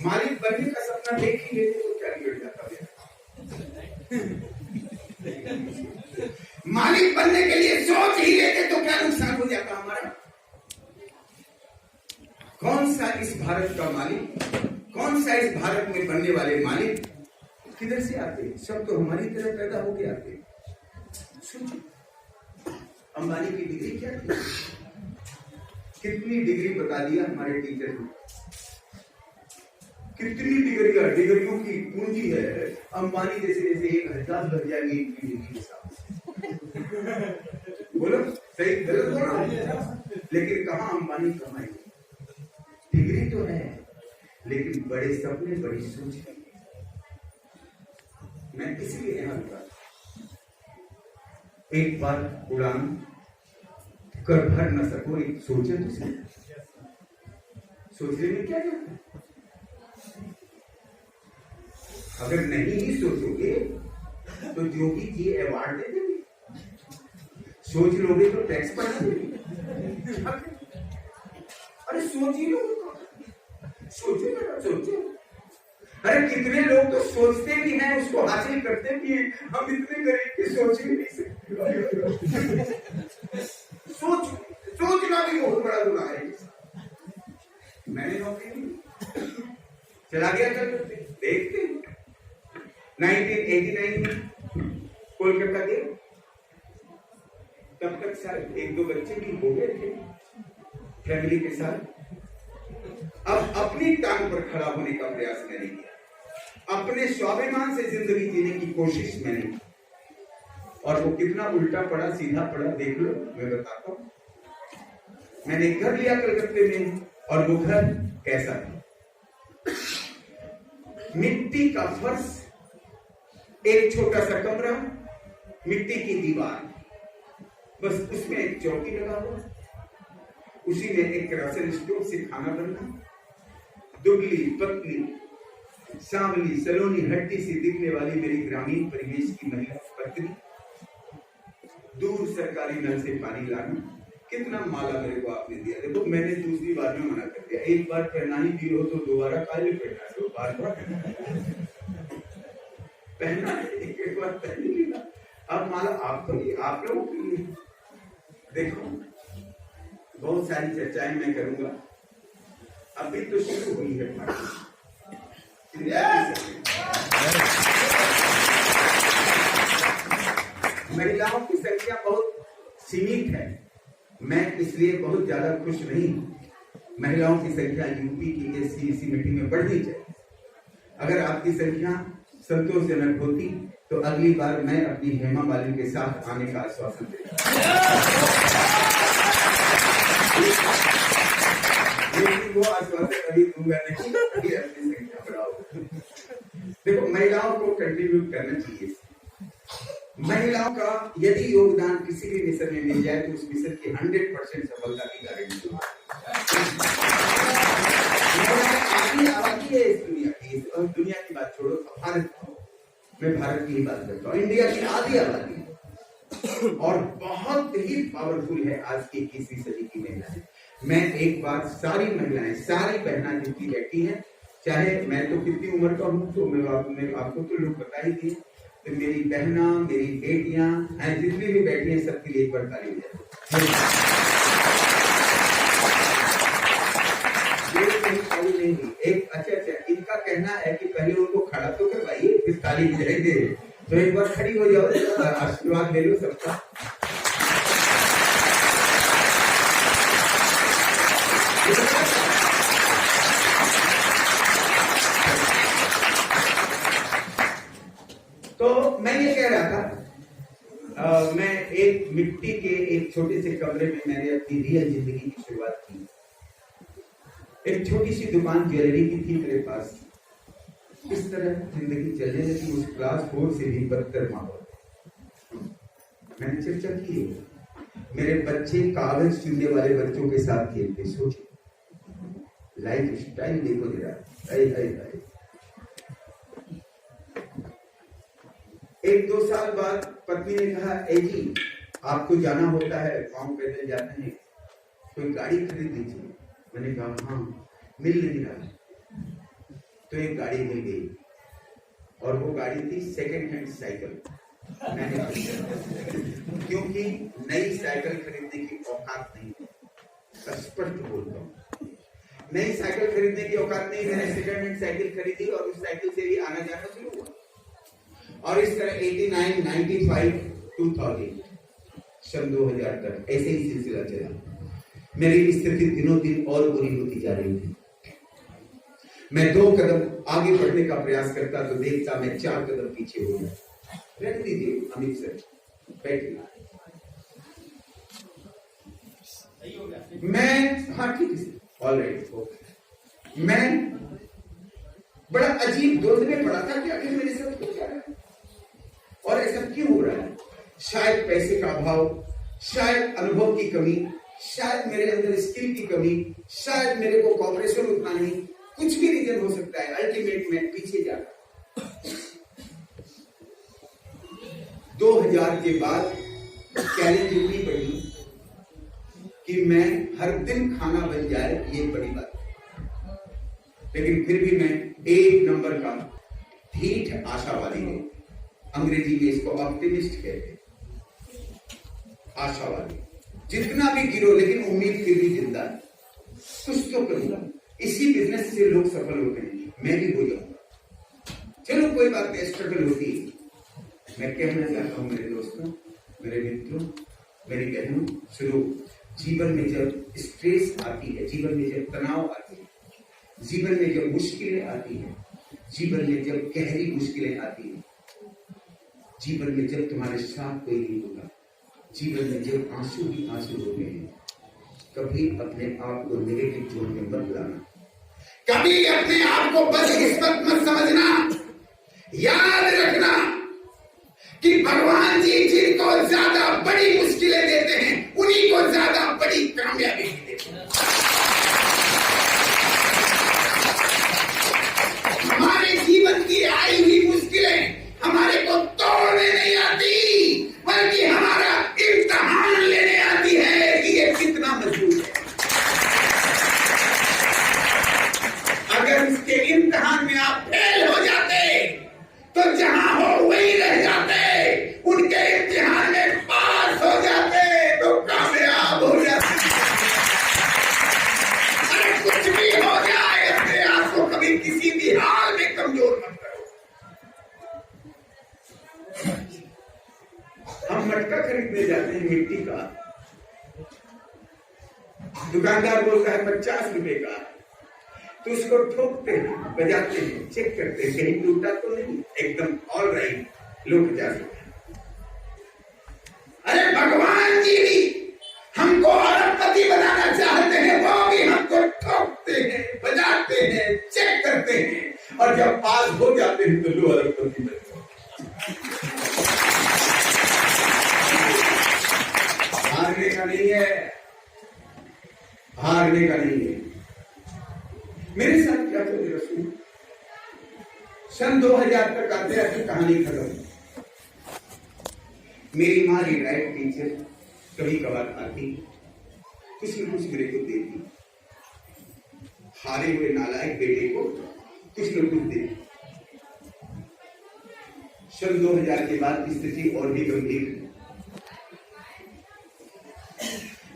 मालिक बनने का सपना देख ही लेते तो क्या बिगड़ जाता है? मालिक बनने के लिए सोच ही लेते तो क्या नुकसान हो जाता हमारा? कौन सा इस भारत का मालिक, कौन सा इस भारत में बनने वाले मालिक किधर से आते हैं? सब तो हमारी तरह पैदा होके आते हैं। सोचो, अंबानी की डिग्री क्या थी? कितनी डिग्री बता दिया हमारे टीचर ने? कितनी डिग्रियों की पूंजी है। अंबानी जैसे 1000 लग जाएंगे इनकी डिग्री के साथ। बोलो सही गलत बोलो, लेकिन कहाँ अंबानी कमाएंगे? डिग्री तो है लेकिन बड़े सपने, बड़ी सोच नहीं। मैं इसलिए यहां रुका। एक बार उड़ान कर भर न सको, एक सोचे तो सही। सोचने में क्या जाता है? अगर नहीं ही सोचोगे तो योगी जी अवार्ड दे देंगे, सोच लोगे तो टैक्स बढ़ा देंगे। अरे सोच ही लो, सोचो जरा, सोचो। अरे कितने लोग तो सोचते भी हैं, उसको हासिल करते भी हैं। हम इतने गरीब के सोच भी नहीं सकते। सोचना भी बहुत बड़ा गुनाह है। मैंने नौकरी नहीं, चला गया था देखते 19 कोलकाता गए, तब तक शायद 1-2 बच्चे भी हो गए थे फैमिली के साथ। अब अपनी टांग पर खड़ा होने का प्रयास मैंने किया, अपने स्वाभिमान से जिंदगी जीने की कोशिश मैंने की, और वो कितना उल्टा पड़ा सीधा पड़ा देख लो, मैं बताता हूं। मैंने घर लिया कलकत्ते में, और वो घर कैसा था? मिट्टी का फर्श, एक छोटा सा कमरा, मिट्टी की दीवार, बस उसमें एक चौकी लगा हुआ, उसी में एक केरोसिन स्टोव से खाना बनना, दुबली पतली सांवली सलोनी हड्डी सी दिखने वाली मेरी ग्रामीण परिवेश की महिला पत्नी, दूर सरकारी नल से पानी लाना। कितना माला मेरे को आपने दिया। देखो मैंने दूसरी बार में मना कर दिया, एक बार पहना ही दी हो तो दोबारा काले पहना दो, बार बार पहना है, एक बार पहन लिया, अब माला आपको लिए, आप लोगों के लिए। देखो बहुत सारी चर्चाएं मैं करूंगा, अभी तो शुरू हुई है पार्टी। महिलाओं की संख्या बहुत सीमित है, मैं इसलिए बहुत ज्यादा खुश नहीं। महिलाओं की संख्या यूपी की एससी मीटिंग में बढ़नी चाहिए। अगर आपकी संख्या संतोषजनक होती तो अगली बार मैं अपनी हेमा मालिनी के साथ आने का आश्वासन देता, लेकिन वो आश्वासन अभी दूंगा नहीं, अभी अपनी संख्या बढ़ाओ। देखो महिलाओं को कंट्रीब्यूट करना चाहिए। महिलाओं का यदि योगदान किसी भी मिशन में मिल जाए तो उस मिशन की 100% सफलता की गारंटी है। आबादी है इस दुनिया की, और दुनिया की बात छोड़ो, भारत, मैं भारत की ही बात करता हूँ, इंडिया की आधी आबादी है और बहुत ही पावरफुल है आज की 21वीं सदी की महिलाएं। मैं एक बात, सारी महिलाएं, सारी बहना जिनकी बैठी है, चाहे मैं तो कितनी उम्र का हूँ तो मैं आपको तो लोग बता ही दिए, तो मेरी बहना, मेरी बेटियां, जितनी भी बैठी हैं, सबके लिए एक बार ताली हो जाए। एक अच्छा, इनका कहना है कि पहले उनको खड़ा तो करवाइए फिर ताली बजाएंगे, तो एक बार खड़ी हो जाओ, आशीर्वाद ले लो सबका। तो मैं ये कह रहा था, मैं एक मिट्टी के एक छोटे से कमरे में मैंने अपनी रियल जिंदगी की शुरुआत की। एक छोटी सी दुकान ज्वेलरी की थी मेरे पास। इस तरह जिंदगी चलने लगी। उस क्लास 4 से भी बदतर माहौल। मैंने चर्चा की, मेरे बच्चे कागज चुनने वाले बच्चों के साथ खेलते। सोचिए, लाइफ स्टाइल देखो जरा। 1-2 साल बाद पत्नी ने कहा, ए जी आपको जाना होता है, गाँव पैदल जाते हैं, कोई गाड़ी खरीद लीजिए। मैंने कहा हाँ, मिल नहीं रहा। तो एक गाड़ी मिल गई, और वो गाड़ी थी सेकेंड हैंड साइकिल। क्योंकि नई साइकिल खरीदने की औकात नहीं है, स्पष्ट बोलता हूँ, नई साइकिल खरीदने की औकात नहीं। मैंने सेकेंड हैंड साइकिल खरीदी और उस साइकिल से भी आना जाना शुरू हुआ, और इस तरह 89, 95, 2000 सन 2000 तक ऐसे ही सिलसिला चला। मेरी स्थिति दिनों दिन और बुरी होती जा रही थी। मैं 2 कदम आगे बढ़ने का प्रयास करता तो देखता मैं 4 कदम पीछे हो गया। रख दीजिए अमित सर, बैठिए। मैं हाँ ठीक है, ऑलराइट। मैं बड़ा अजीब द्वंद में पड़ा था कि आखिर मेरे साथ क्या हो रहा है और ऐसा क्यों हो रहा है। शायद पैसे का अभाव, शायद अनुभव की कमी, शायद मेरे अंदर स्किल की कमी, शायद मेरे को कॉपरेशन उतना नहीं, कुछ भी रीजन हो सकता है। अल्टीमेट में पीछे जाता। 2000 के बाद चैलेंज इतनी बड़ी कि मैं हर दिन खाना बन जाए, ये बड़ी बात है। लेकिन फिर भी मैं 1 नंबर का ढीठ आशावादी हूं। अंग्रेजी में इसको ऑप्टिमिस्ट कहते हैं, आशावादी। जितना भी गिरो लेकिन उम्मीद फिर भी जिंदा है, कुछ तो करूंगा। इसी बिजनेस से लोग सफल होते हैं, मैं भी हो जाऊंगा। चलो कोई बात नहीं, स्ट्रगल होती है। मैं कहना चाहता हूं मेरे दोस्तों, मेरे मित्रों, मेरी बहनों, सुनो, जीवन में जब स्ट्रेस आती है, जीवन में जब तनाव आती है, जीवन में जब मुश्किलें आती है, जीवन में जब गहरी मुश्किलें आती है, जीवन में जब तुम्हारे साथ कोई नहीं होगा, जीवन में जब आंसू ही आंसू होते हैं, कभी अपने आप को नेगेटिव जोन में मत लाना, कभी अपने आप को बदकिस्मत मत समझना। याद रखना कि भगवान जी जिनको ज्यादा बड़ी मुश्किलें देते हैं उन्हीं को ज्यादा बड़ी कामयाबी देते हैं। हमारे जीवन की आई हुई मुश्किलें हमारे को तोड़ने नहीं आती, बल्कि हमारा इम्तिहान लेने आती है कि ये कितना मजबूत है। अगर उसके इम्तिहान में आप फेल हो जाते तो जहां हो वहीं रह जाते, उनके इम्तिहान में पास हो जाते तो कामयाब हो जाते। अरे कुछ भी हो जाए, अपने आप को कभी किसी भी हाल में कमजोर मत करो। हम मटका खरीदने जाते हैं मिट्टी का, दुकानदार बोलता है 50 रुपए का, तो उसको ठोकते हैं, बजाते हैं, चेक करते हैं कहीं टूटा तो नहीं, एकदम ऑल राइट, लो 50 रुपए। अरे भगवान जी भी हमको अरबपति बनाना चाहते हैं, वो भी हमको ठोकते हैं, बजाते हैं, चेक करते हैं, और जब पास हो जाते हैं तो लो अरबपति बन जाओ। हारने का नहीं है, हारने का नहीं है। मेरे साथ क्या चल रहा है? सन 2000 तक आते आते कहानी खत्म। मेरी माँ रिटायर्ड टीचर कभी कभार आती, कुछ न कुछ मेरे को देती, हारे हुए नालायक बेटे को कुछ न कुछ देती। सन 2000 के बाद स्थिति और भी गंभीर,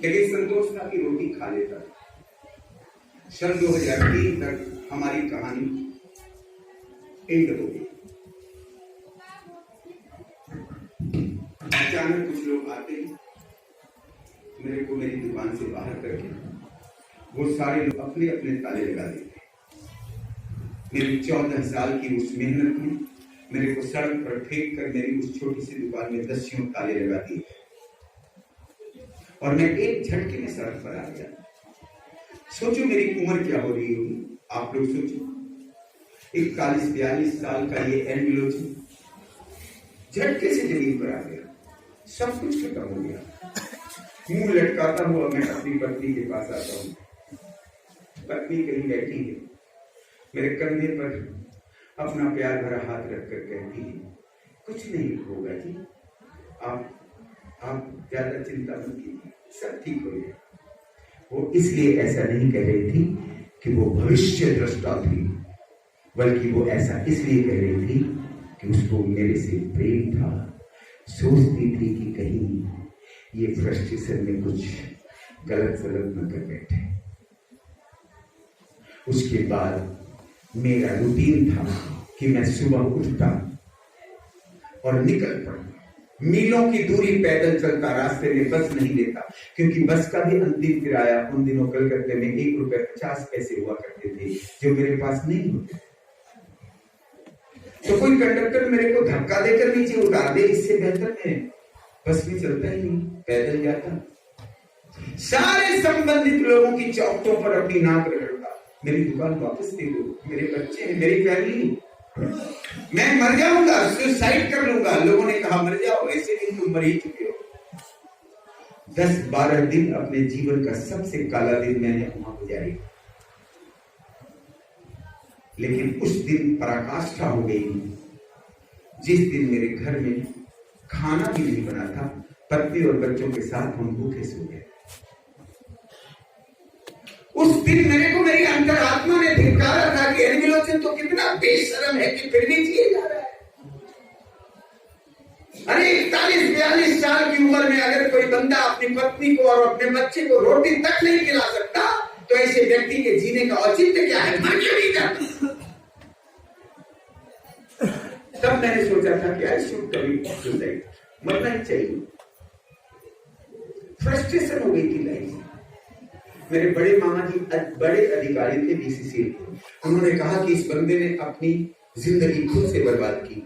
लेकिन संतोष था कि रोटी खा लेता। सन 2003 तक हमारी कहानी एंड हो गई। अचानक कुछ लोग आते हैं, मेरे को मेरी दुकान से बाहर करके, वो सारे लोग अपने अपने ताले लगा देते हैं। मेरी 14 साल की उस मेहनत में मेरे को सड़क पर फेंक कर मेरी उस छोटी सी दुकान में 10 ताले लगा दिए, और मैं एक झटके में सड़क पर आ गया। सोचो मेरी उम्र क्या हो रही होगी, आप लोग सोचो। 41-42 साल का ये एंग्लोजी झटके से जमीन पर आ गया, सब कुछ खत्म हो गया। मुंह लटकाता हुआ मैं अपनी पत्नी के पास आता हूँ। पत्नी कहीं बैठी है, मेरे कंधे पर अपना प्यार भरा हाथ रखकर कहती है, कुछ नहीं होगा जी, आप ज्यादा चिंता मत कीजिए, सब ठीक हो जाएगा। वो इसलिए ऐसा नहीं कह रही थी कि वो भविष्य दृष्टा थी, बल्कि वो ऐसा इसलिए कह रही थी कि उसको मेरे से प्रेम था। सोचती थी कि कहीं ये फ्रस्ट्रेशन में कुछ गलत सलत न कर बैठे। उसके बाद मेरा रूटीन था कि मैं सुबह उठता और निकल पड़ता, मीलों की दूरी पैदल चलता, रास्ते में बस नहीं लेता, क्योंकि बस का भी अंतिम किराया उन दिनों कलकत्ते में 1 रुपए 50 पैसे हुआ करते थे, जो मेरे पास नहीं होते। तो कोई कंडक्टर मेरे को धक्का देकर नीचे उतार दे, इससे बेहतर मैं बस में चलता ही नहीं, पैदल जाता। सारे संबंधित लोगों की चौखटों पर अपनी नाक रगड़ता, मेरी दुकान वापस दे दो, मेरे बच्चे हैं, मेरी फैमिली, मैं मर जाऊंगा, सुसाइड कर लूंगा। लोगों ने कहा मर जाओ, ऐसे दिन तुम मर ही चुके हो। 10-12 दिन अपने जीवन का सबसे काला दिन मैंने वहां गुजारी, लेकिन उस दिन पराकाष्ठा हो गई जिस दिन मेरे घर में खाना भी नहीं बना था, पत्नी और बच्चों के साथ हम भूखे सो गए। उस दिन मेरे को मेरी अंतरात्मा ने धिक्कारा था कि एनविलोचन तो कितना बेशर्म है कि फिर भी जिए जा रहा है। अरे 41-42 साल की उम्र में अगर कोई बंदा अपनी पत्नी को और अपने बच्चे को रोटी तक नहीं खिला सकता, तो ऐसे व्यक्ति के जीने का औचित्य क्या है? मर क्यों नहीं जाता? तब तब मैंने सोचा था कि आई शुड कमिट सुसाइड, मरना ही चाहिए। फ्रस्ट्रेशन हो गई थी लाइफ में। मेरे बड़े मामा जी बड़े अधिकारी थे बीसीसी, उन्होंने कहा कि इस बंदे ने अपनी जिंदगी खुद से बर्बाद की,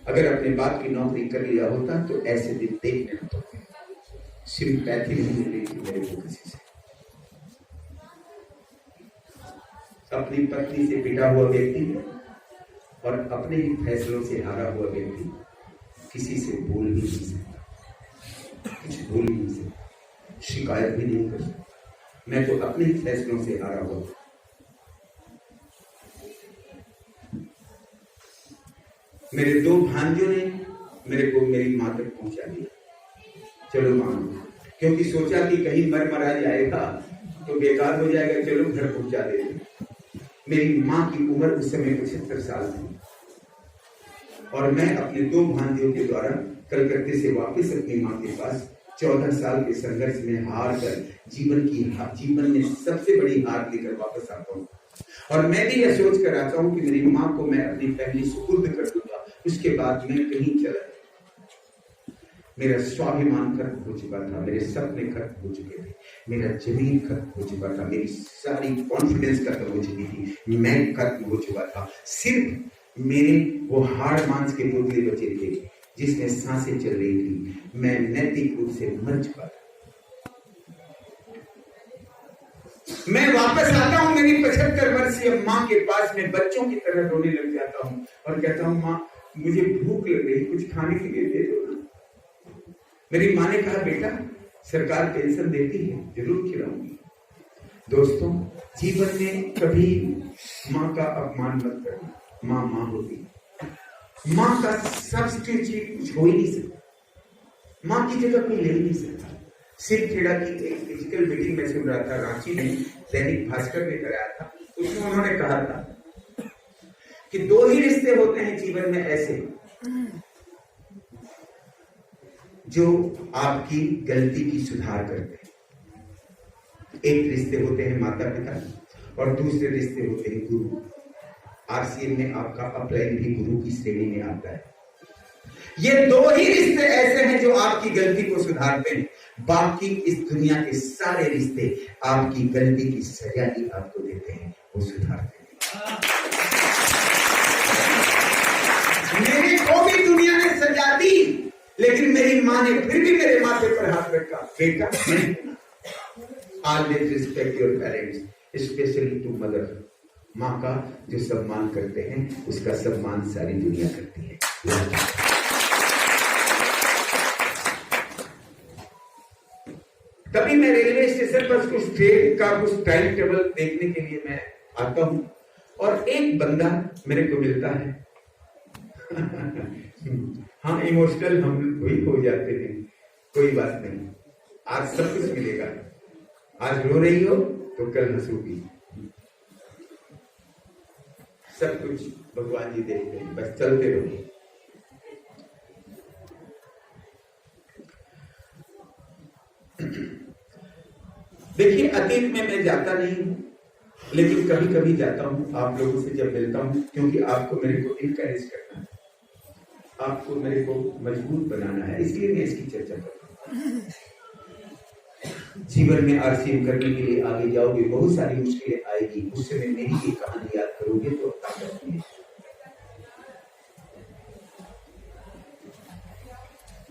अगर अपने बाप की नौकरी कर लिया होता तो ऐसे दिन देखने होते। सिंपैथी नहीं मिल रही थी मेरे को किसी से। अपनी पत्नी से पिटा हुआ व्यक्ति और अपने ही फैसलों से हारा हुआ व्यक्ति किसी से बोल भी नहीं सकता, कुछ बोल भी नहीं सकता, शिकायत भी नहीं कर सकता। मैं तो अपने ही फैसलों से हारा हुआ। मेरे दो भांजियों ने मेरे को मेरी मां तक पहुंचा दिया। चलो मानो, क्योंकि सोचा कि कहीं मर मरा जाएगा तो बेकार हो जाएगा, चलो घर पहुंचा देते। मेरी मां की उम्र उस समय 75 साल थी और मैं अपने दो भांजियों के द्वारा कलकत्ते से वापस अपनी मां के पास 14 साल के संघर्ष में हार कर जीवन में सबसे बड़ी हार लेकर वापस आता हूँ। और मैं भी यह सोच कर आता हूँ कि मेरी मां को मैं अपनी फैमिली सुपुर्द कर दूंगा, उसके बाद मैं कहीं चला। मेरा स्वाभिमान खत्म हो चुका था, मेरे सपने खत्म हो चुके थे, मेरा जमीन खत्म हो चुका था, मेरी सारी कॉन्फिडेंस खत्म हो चुकी थी, मैं खत्म हो चुका था। सिर्फ मेरे वो हाड़ मांस के पुतले बचे थे जिसमें सांसें चल रही थी। मैं नैतिक रूप से मर चुका था। मैं वापस आता हूं मेरी 75 वर्षीय मां के पास में, बच्चों की तरह रोने लग जाता हूं और कहता हूं मां मुझे भूख लग रही, कुछ खाने के लिए दे दो। मेरी मां ने कहा बेटा सरकार पेंशन देती है, जरूर खिलाऊंगी। दोस्तों, जीवन में कभी मां का अपमान मत करना। मां मां होती, मां का सब्स्टिट्यूट कुछ हो ही नहीं सकता, मां की जगह कोई ले ही नहीं सकता। सिर खेड़ा की एक फिजिकल मीटिंग में सुन रहा था, रांची में दैनिक भास्कर में कराया था। उसमें उन्होंने कहा था कि दो ही रिश्ते होते हैं जीवन में ऐसे जो आपकी गलती की सुधार करते हैं। एक रिश्ते होते हैं माता पिता और दूसरे रिश्ते होते हैं गुरु। आरसीएम में आपका अपलाइन भी गुरु की श्रेणी में आता है। ये दो ही रिश्ते ऐसे हैं जो आपकी गलती को सुधारते हैं, बाकी इस दुनिया के सारे रिश्ते आपकी गलती की सजा ही आपको देते हैं, वो सुधारते हैं। मेरे को भी दुनिया ने सजा दी, लेकिन मेरी मां ने फिर भी मेरे माथे पर हाथ रखा, बेटा always respect your parents, specially to mother. मां का जो सम्मान करते हैं उसका सम्मान सारी दुनिया करती है। तभी मैं रेलवे स्टेशन पर कुछ ट्रेन का कुछ टाइम टेबल देखने के लिए मैं आता हूं और एक बंदा मेरे को मिलता है। हाँ, इमोशनल हम वही हो जाते हैं, कोई बात नहीं, आज सब कुछ मिलेगा। आज रो रही हो तो कल हंसूगी, सब कुछ भगवान जी देखते हैं, बस चलते रहो। देखिए, अतीत में मैं जाता नहीं हूं, लेकिन कभी कभी जाता हूं आप लोगों से जब मिलता हूं, क्योंकि आपको मेरे को इनकरेज करना है, आपको मेरे को मजबूत बनाना है, इसलिए मैं इसकी चर्चा कर रहा हूं। जीवन में आरसीएम करने के लिए आगे जाओगे, बहुत सारी मुश्किलें आएगी, उस समय मेरी ये कहानी याद करोगे तो ताकत मिलेगी।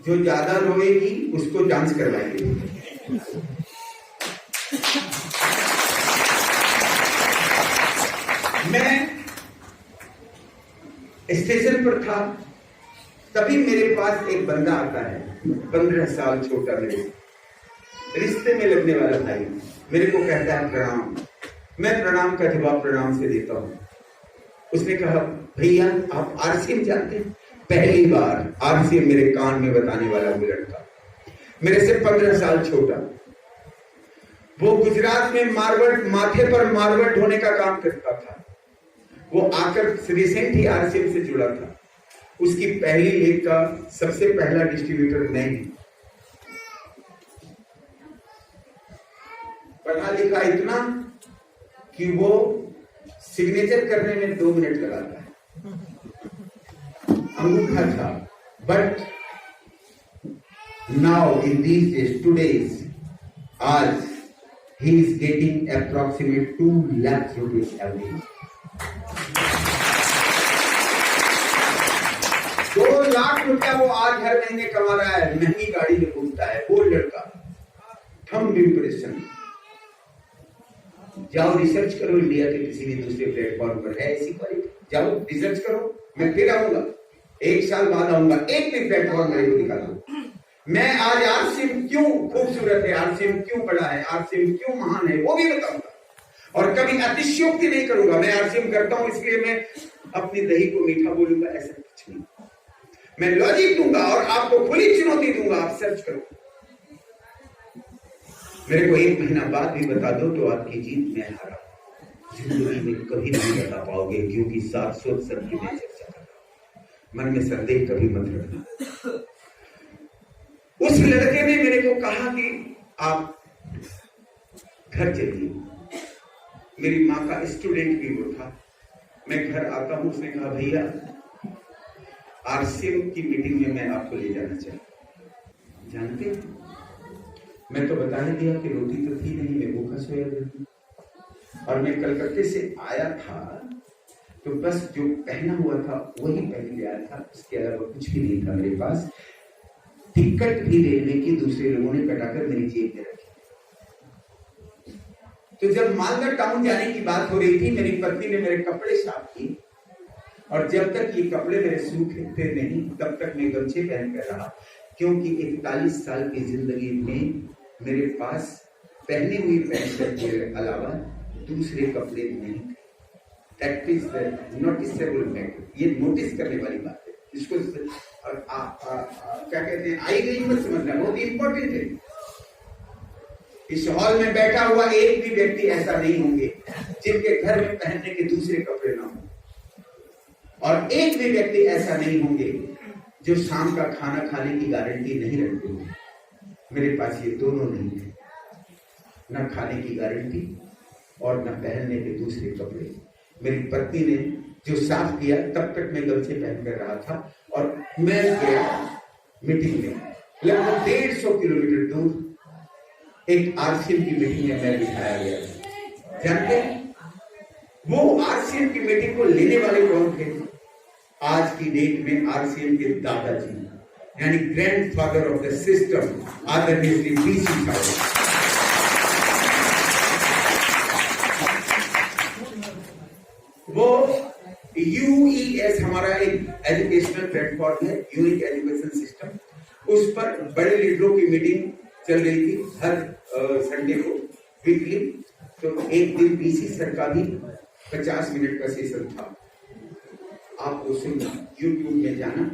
जो ज्यादा रोएगी उसको डांस करवाएंगे। मैं स्टेशन पर था, तभी मेरे पास एक बंदा आता है, 15 साल छोटा, मेरे रिश्ते में लगने वाला भाई, मेरे को कहता है प्रणाम। मैं प्रणाम का जवाब प्रणाम से देता हूं। उसने कहा भैया आप आरसीएम जानते हैं? पहली बार आरसीएम मेरे कान में बताने वाला वो लड़का, मेरे से 15 साल छोटा, वो गुजरात में मारवाड़, माथे पर मारवाड़ ढोने का काम करता था। वो आकर रिसेंट ही आरसीएम से जुड़ा था। उसकी पहली लेग का सबसे पहला डिस्ट्रीब्यूटर मैं ही। पढ़ा लिखा इतना कि वो सिग्नेचर करने में 2 मिनट लगाता है। अंगूठा छाप, but now in these days, today's, आज he is getting approximate 2 lakh rupees every month. 2 lakh रुपया वो आज हर महीने कमा रहा है, महंगी गाड़ी में घूमता है वो लड़का। Thumb impression. जाओ रिसर्च करो, इंडिया के किसी भी दूसरे प्लेटफॉर्म पर है ऐसी क्वालिटी, जाओ रिसर्च करो। मैं फिर आऊंगा, 1 साल बाद आऊंगा, एक भी प्लेटफॉर्म मेरे को दिखा दो। मैं आज आरसीएम क्यों खूबसूरत है, आरसीएम क्यों बड़ा है, आरसीएम क्यों महान है, वो भी बताऊंगा। और कभी अतिशयोक्ति नहीं करूंगा। मैं आरसीएम करता हूं इसलिए मैं अपनी दही को मीठा बोलूंगा, ऐसा कुछ नहीं। मैं लॉजिक दूंगा और आपको खुली चुनौती दूंगा, आप सर्च करो। मेरे को 1 महीना बाद भी बता दो तो आपकी जीत मैं हारा। जिंदगी में कभी नहीं बता पाओगे, क्योंकि 770 की मैं चर्चा कर रहा हूं। मन में संदेह कभी मत रखना। उस लड़के ने मेरे को कहा कि आप घर चलिए। मेरी माँ का स्टूडेंट भी वो था। मैं घर आता हूं, उसने कहा भैया आरसीएम की मीटिंग में मैं आपको ले जाना चाहिए। जानते हैं, मैं तो बता ही दिया कि रोटी तो थी नहीं, मैं भूखा सोया था। और मैं कलकत्ते से आया था तो बस जो पहना हुआ था वही पहन के आया था, उसके अलावा कुछ भी नहीं था मेरे पास। टिकट भी रेलवे की दूसरे लोगों ने कटाकर मेरी जेब में रखी। तो जब मालदा टाउन जाने की बात हो रही थी, मेरी पत्नी ने मेरे कपड़े साफ किए, और जब तक ये कपड़े मेरे सूखते नहीं तब तक मैं गमछे पहन कर रहा, क्योंकि 41 साल की जिंदगी में मेरे पास पहनी हुई पैंट शर्ट के अलावा दूसरे कपड़े नहीं थे। That is the noticeable fact. ये नोटिस करने वाली बात है, इसको क्या कहते हैं, आई गई मत समझना, बहुत इंपॉर्टेंट है। इस हॉल में बैठा हुआ एक भी व्यक्ति ऐसा नहीं होंगे जिनके घर में पहनने के दूसरे कपड़े ना हो, और एक भी व्यक्ति ऐसा नहीं होंगे जो शाम का खाना खाने की गारंटी नहीं रखते होंगे। मेरे पास ये दोनों नहीं थे, न खाने की गारंटी और न पहनने के दूसरे कपड़े। मेरी पत्नी ने जो साफ किया, तब तक मैं गमछे पहन कर रहा था, और मैं गया मीटिंग में। लगभग 150 किलोमीटर दूर एक आरसीएम की मीटिंग में मैं बिठाया गया था। जानते वो आरसीएम की मीटिंग को लेने वाले कौन थे? आज की डेट में आरसीएम के दादाजी, यानी ग्रैंडफादर ऑफ द सिस्टम, आदरणीय श्री बीसी छावड़ा। वो यूईएस हमारा एक एजुकेशनल प्लेटफॉर्म है, यूनिक एजुकेशन सिस्टम। उस पर बड़े लीडरों की मीटिंग चल रही थी हर संडे को, वीकली। तो एक दिन बीसी सर का भी 50 मिनट का सेशन था। आप उसे यूट्यूब में जाना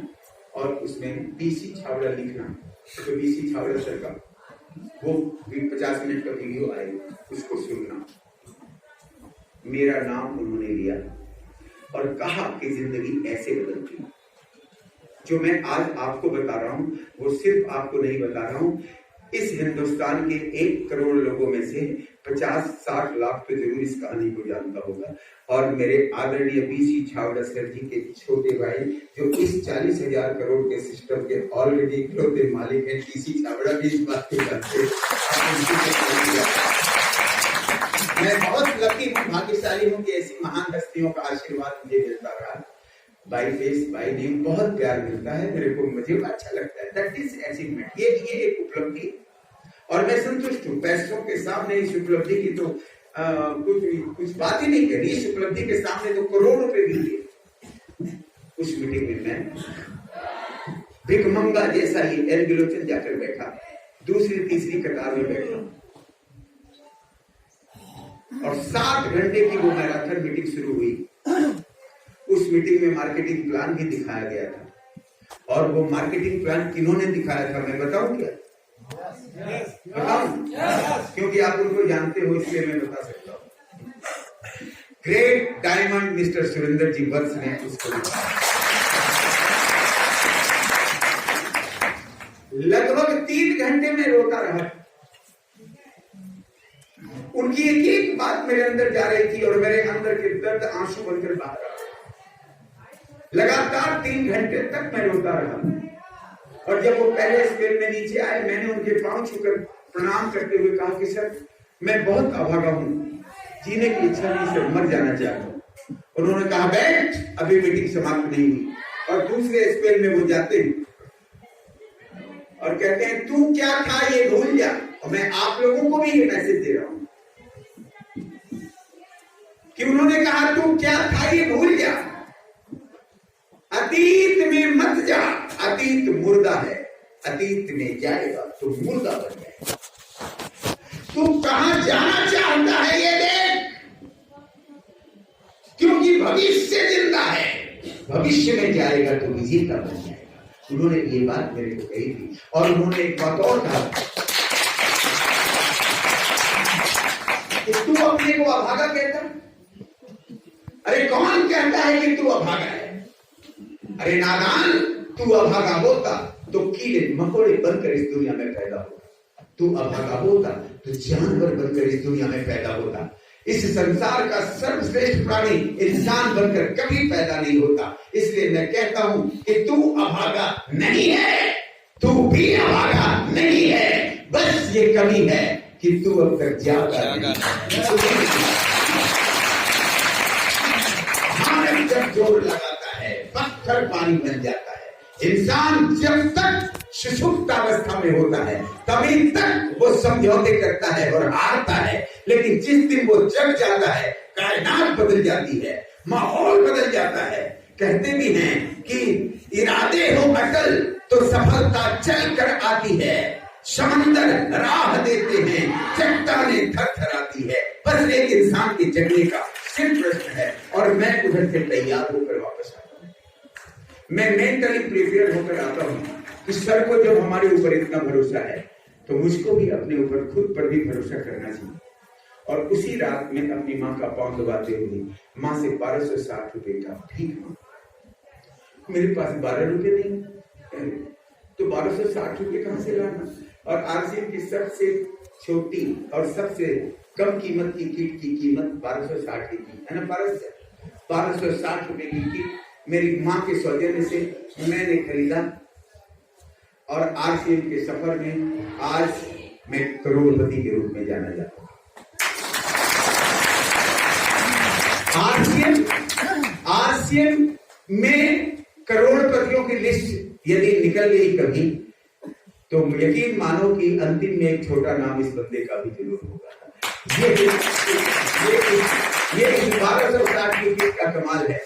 और उसमें बीसी छावड़ा लिखना, तो बीसी छावड़ा सर का वो 50 मिनट का वीडियो आएगा, उसको सुनना। मेरा नाम उन्होंने लिया और कहा कि जिंदगी ऐसे बदलती। जो मैं आज आपको बता रहा हूं वो सिर्फ आपको नहीं बता रहा हूं, इस हिंदुस्तान के 1 करोड़ लोगों में से 50-60 लाख तो जरूर इस कहानी को जानता होगा। और मेरे आदरणीय बीसी छावड़ा सर जी के छोटे भाई, जो इस 40,000 करोड़ के सिस्टम के ऑलरेडी इकलौते मालिक हैं, बीसी छावड़ा भी इस बात को जानते हैं। मैं बहुत लकी हूँ, भाग्यशाली हूँ कि ऐसी महान हस्तियों का आशीर्वाद मुझे मिलता रहा। बाई फेस बाई नेम बहुत प्यार मिलता है मेरे को, मुझे अच्छा लगता है। दैट इज अचीवमेंट, ये एक उपलब्धि, और मैं संतुष्ट हूँ। पैसों के सामने इस उपलब्धि की तो कुछ बात ही नहीं करी। इस उपलब्धि के सामने तो करोड़ रुपए भी दिए। उस मीटिंग में मैं भिखमंगा जैसा ही एलगिलोचन जाकर बैठा, दूसरी तीसरी कतार में बैठा, और 7 घंटे की वो मैराथन मीटिंग शुरू हुई। उस मीटिंग में मार्केटिंग प्लान भी दिखाया गया था, और वो मार्केटिंग प्लान किन्होंने दिखाया था मैं बताऊं क्या? बताऊं? क्योंकि आप उनको जानते हो इसलिए मैं बता सकता हूं। ग्रेट डायमंड मिस्टर सुरेंद्र जी वत्स ने उसको लगभग 3 घंटे में रोता रहा। उनकी एक बात मेरे अंदर जा रही थी और मेरे अंदर के दर्द आंसू बनकर बाहर आ रहे। लगातार 3 घंटे तक मैं रोता रहा। और जब वो पहले स्केल में नीचे आए, मैंने उनके पांव छूकर प्रणाम करते हुए कहा कि सर मैं बहुत अभागा हूं, जीने की इच्छा नहीं, सर मर जाना चाहता हूं। उन्होंने कहा बैठ, अभी मीटिंग समाप्त नहीं हुई। और दूसरे स्पेल में वो जाते हैं और कहते हैं तू क्या था ये भूल जा। और मैं आप लोगों को भी ये मैसेज दे रहा हूं कि उन्होंने कहा तू क्या था ये भूल जा, अतीत में मत जा, अतीत मुर्दा है, अतीत में जाएगा तो मुर्दा बन जाएगा। तू कहां जाना चाहता है ये देख, क्योंकि भविष्य जिंदा है, भविष्य में जाएगा तो विजेता बन जाएगा। उन्होंने ये बात मेरे को कही थी। और उन्होंने एक बात और कहा कि तू अपने को अभागा कहता, अरे कौन कहता है कि तू अभागा है? अरे नादान, तू अभागा होता तो कीड़े मकोड़े बनकर इस दुनिया में पैदा होता, तू अभागा होता तो जानवर बनकर इस दुनिया में पैदा होता। इस संसार का सर्वश्रेष्ठ प्राणी इंसान बनकर कभी पैदा नहीं होता। इसलिए मैं कहता हूं कि तू अभागा नहीं है, तू भी अभागा नहीं है, बस ये कमी है कि तू अब तक जागा नहीं। जब जोर लगाता है पत्थर पानी बन जाता है। इंसान जब तक सुषुप्तावस्था में होता है तभी तक वो समझौते करता है और हारता है, लेकिन जिस दिन वो जग जाता है कायनात बदल जाती है, माहौल बदल जाता है। कहते भी हैं कि इरादे हो अटल तो सफलता चल कर आती है, समंदर राह देते हैं, चट्टानें थरथराती है, बस एक इंसान के जगने का सिर्फ प्रश्न है। और मैं उधर से तैयार होकर वापस आता हूँ, मैं मेंटली प्रिपेयर होकर आता हूँ कि सर को जब हमारे ऊपर इतना भरोसा है तो मुझको भी अपने ऊपर खुद पर भी भरोसा करना चाहिए। और उसी रात में अपनी माँ का पांव दबाते हुए माँ से 1260 रुपए का भीख मांगा। मेरे पास 12 रुपए नहीं, तो 1260 रुपए कहां से लाना? और आरसीएम की सबसे छोटी और सबसे कम कीमत की किट की कीमत 1260 की है ना, 1260 रुपए की किट मेरी माँ के सौजन्य से मैंने खरीदा। और आरसीएम के सफर में आज मैं करोड़पति के रूप में जाना जाता हूं। आरसीएम में करोड़पतियों की लिस्ट यदि निकल गई कभी तो यकीन मानो कि अंतिम में एक छोटा नाम इस बंदे का भी जरूर होगा। ये 1260 की किट का कमाल है,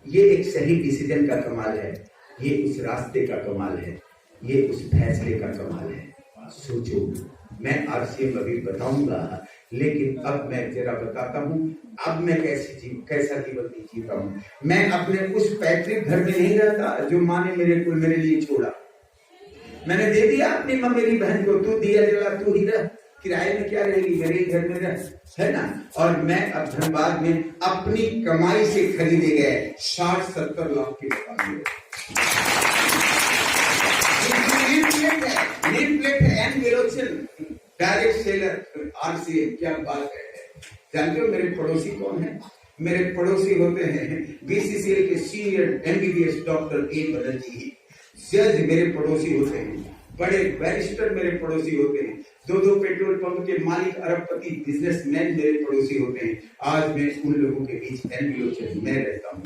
ये एक सही डिसीजन का कमाल है, ये उस रास्ते का कमाल है, ये उस फैसले का कमाल है। सोचो, मैं आरसीएम अभी बताऊंगा, लेकिन अब मैं जरा बताता हूं अब मैं कैसा जीवन जीता हूं। मैं अपने उस पैतृक घर में नहीं रहता जो माँ ने मेरे लिए छोड़ा। मैंने दे दिया अपनी माँ मेरी बहन को, तू दिया जला तू ही रह, किराए में क्या रहेगी, मेरे घर में रह, है ना। और मैं अब धनबाद में अपनी कमाई से खरीदे गए 60-70 लाख के मकान डायरेक्ट सेलर आरसीएम। क्या बात है। जानते हो मेरे पड़ोसी कौन है? मेरे पड़ोसी होते हैं बीसीसीएल के senior MBBS doctor A Banerjee. जज मेरे पड़ोसी होते हैं, बड़े बैरिस्टर मेरे पड़ोसी होते हैं, 2 पेट्रोल पंप के मालिक अरबपति बिजनेसमैन मेरे पड़ोसी होते हैं। आज मैं उन लोगों के बीच मैं रहता हूँ।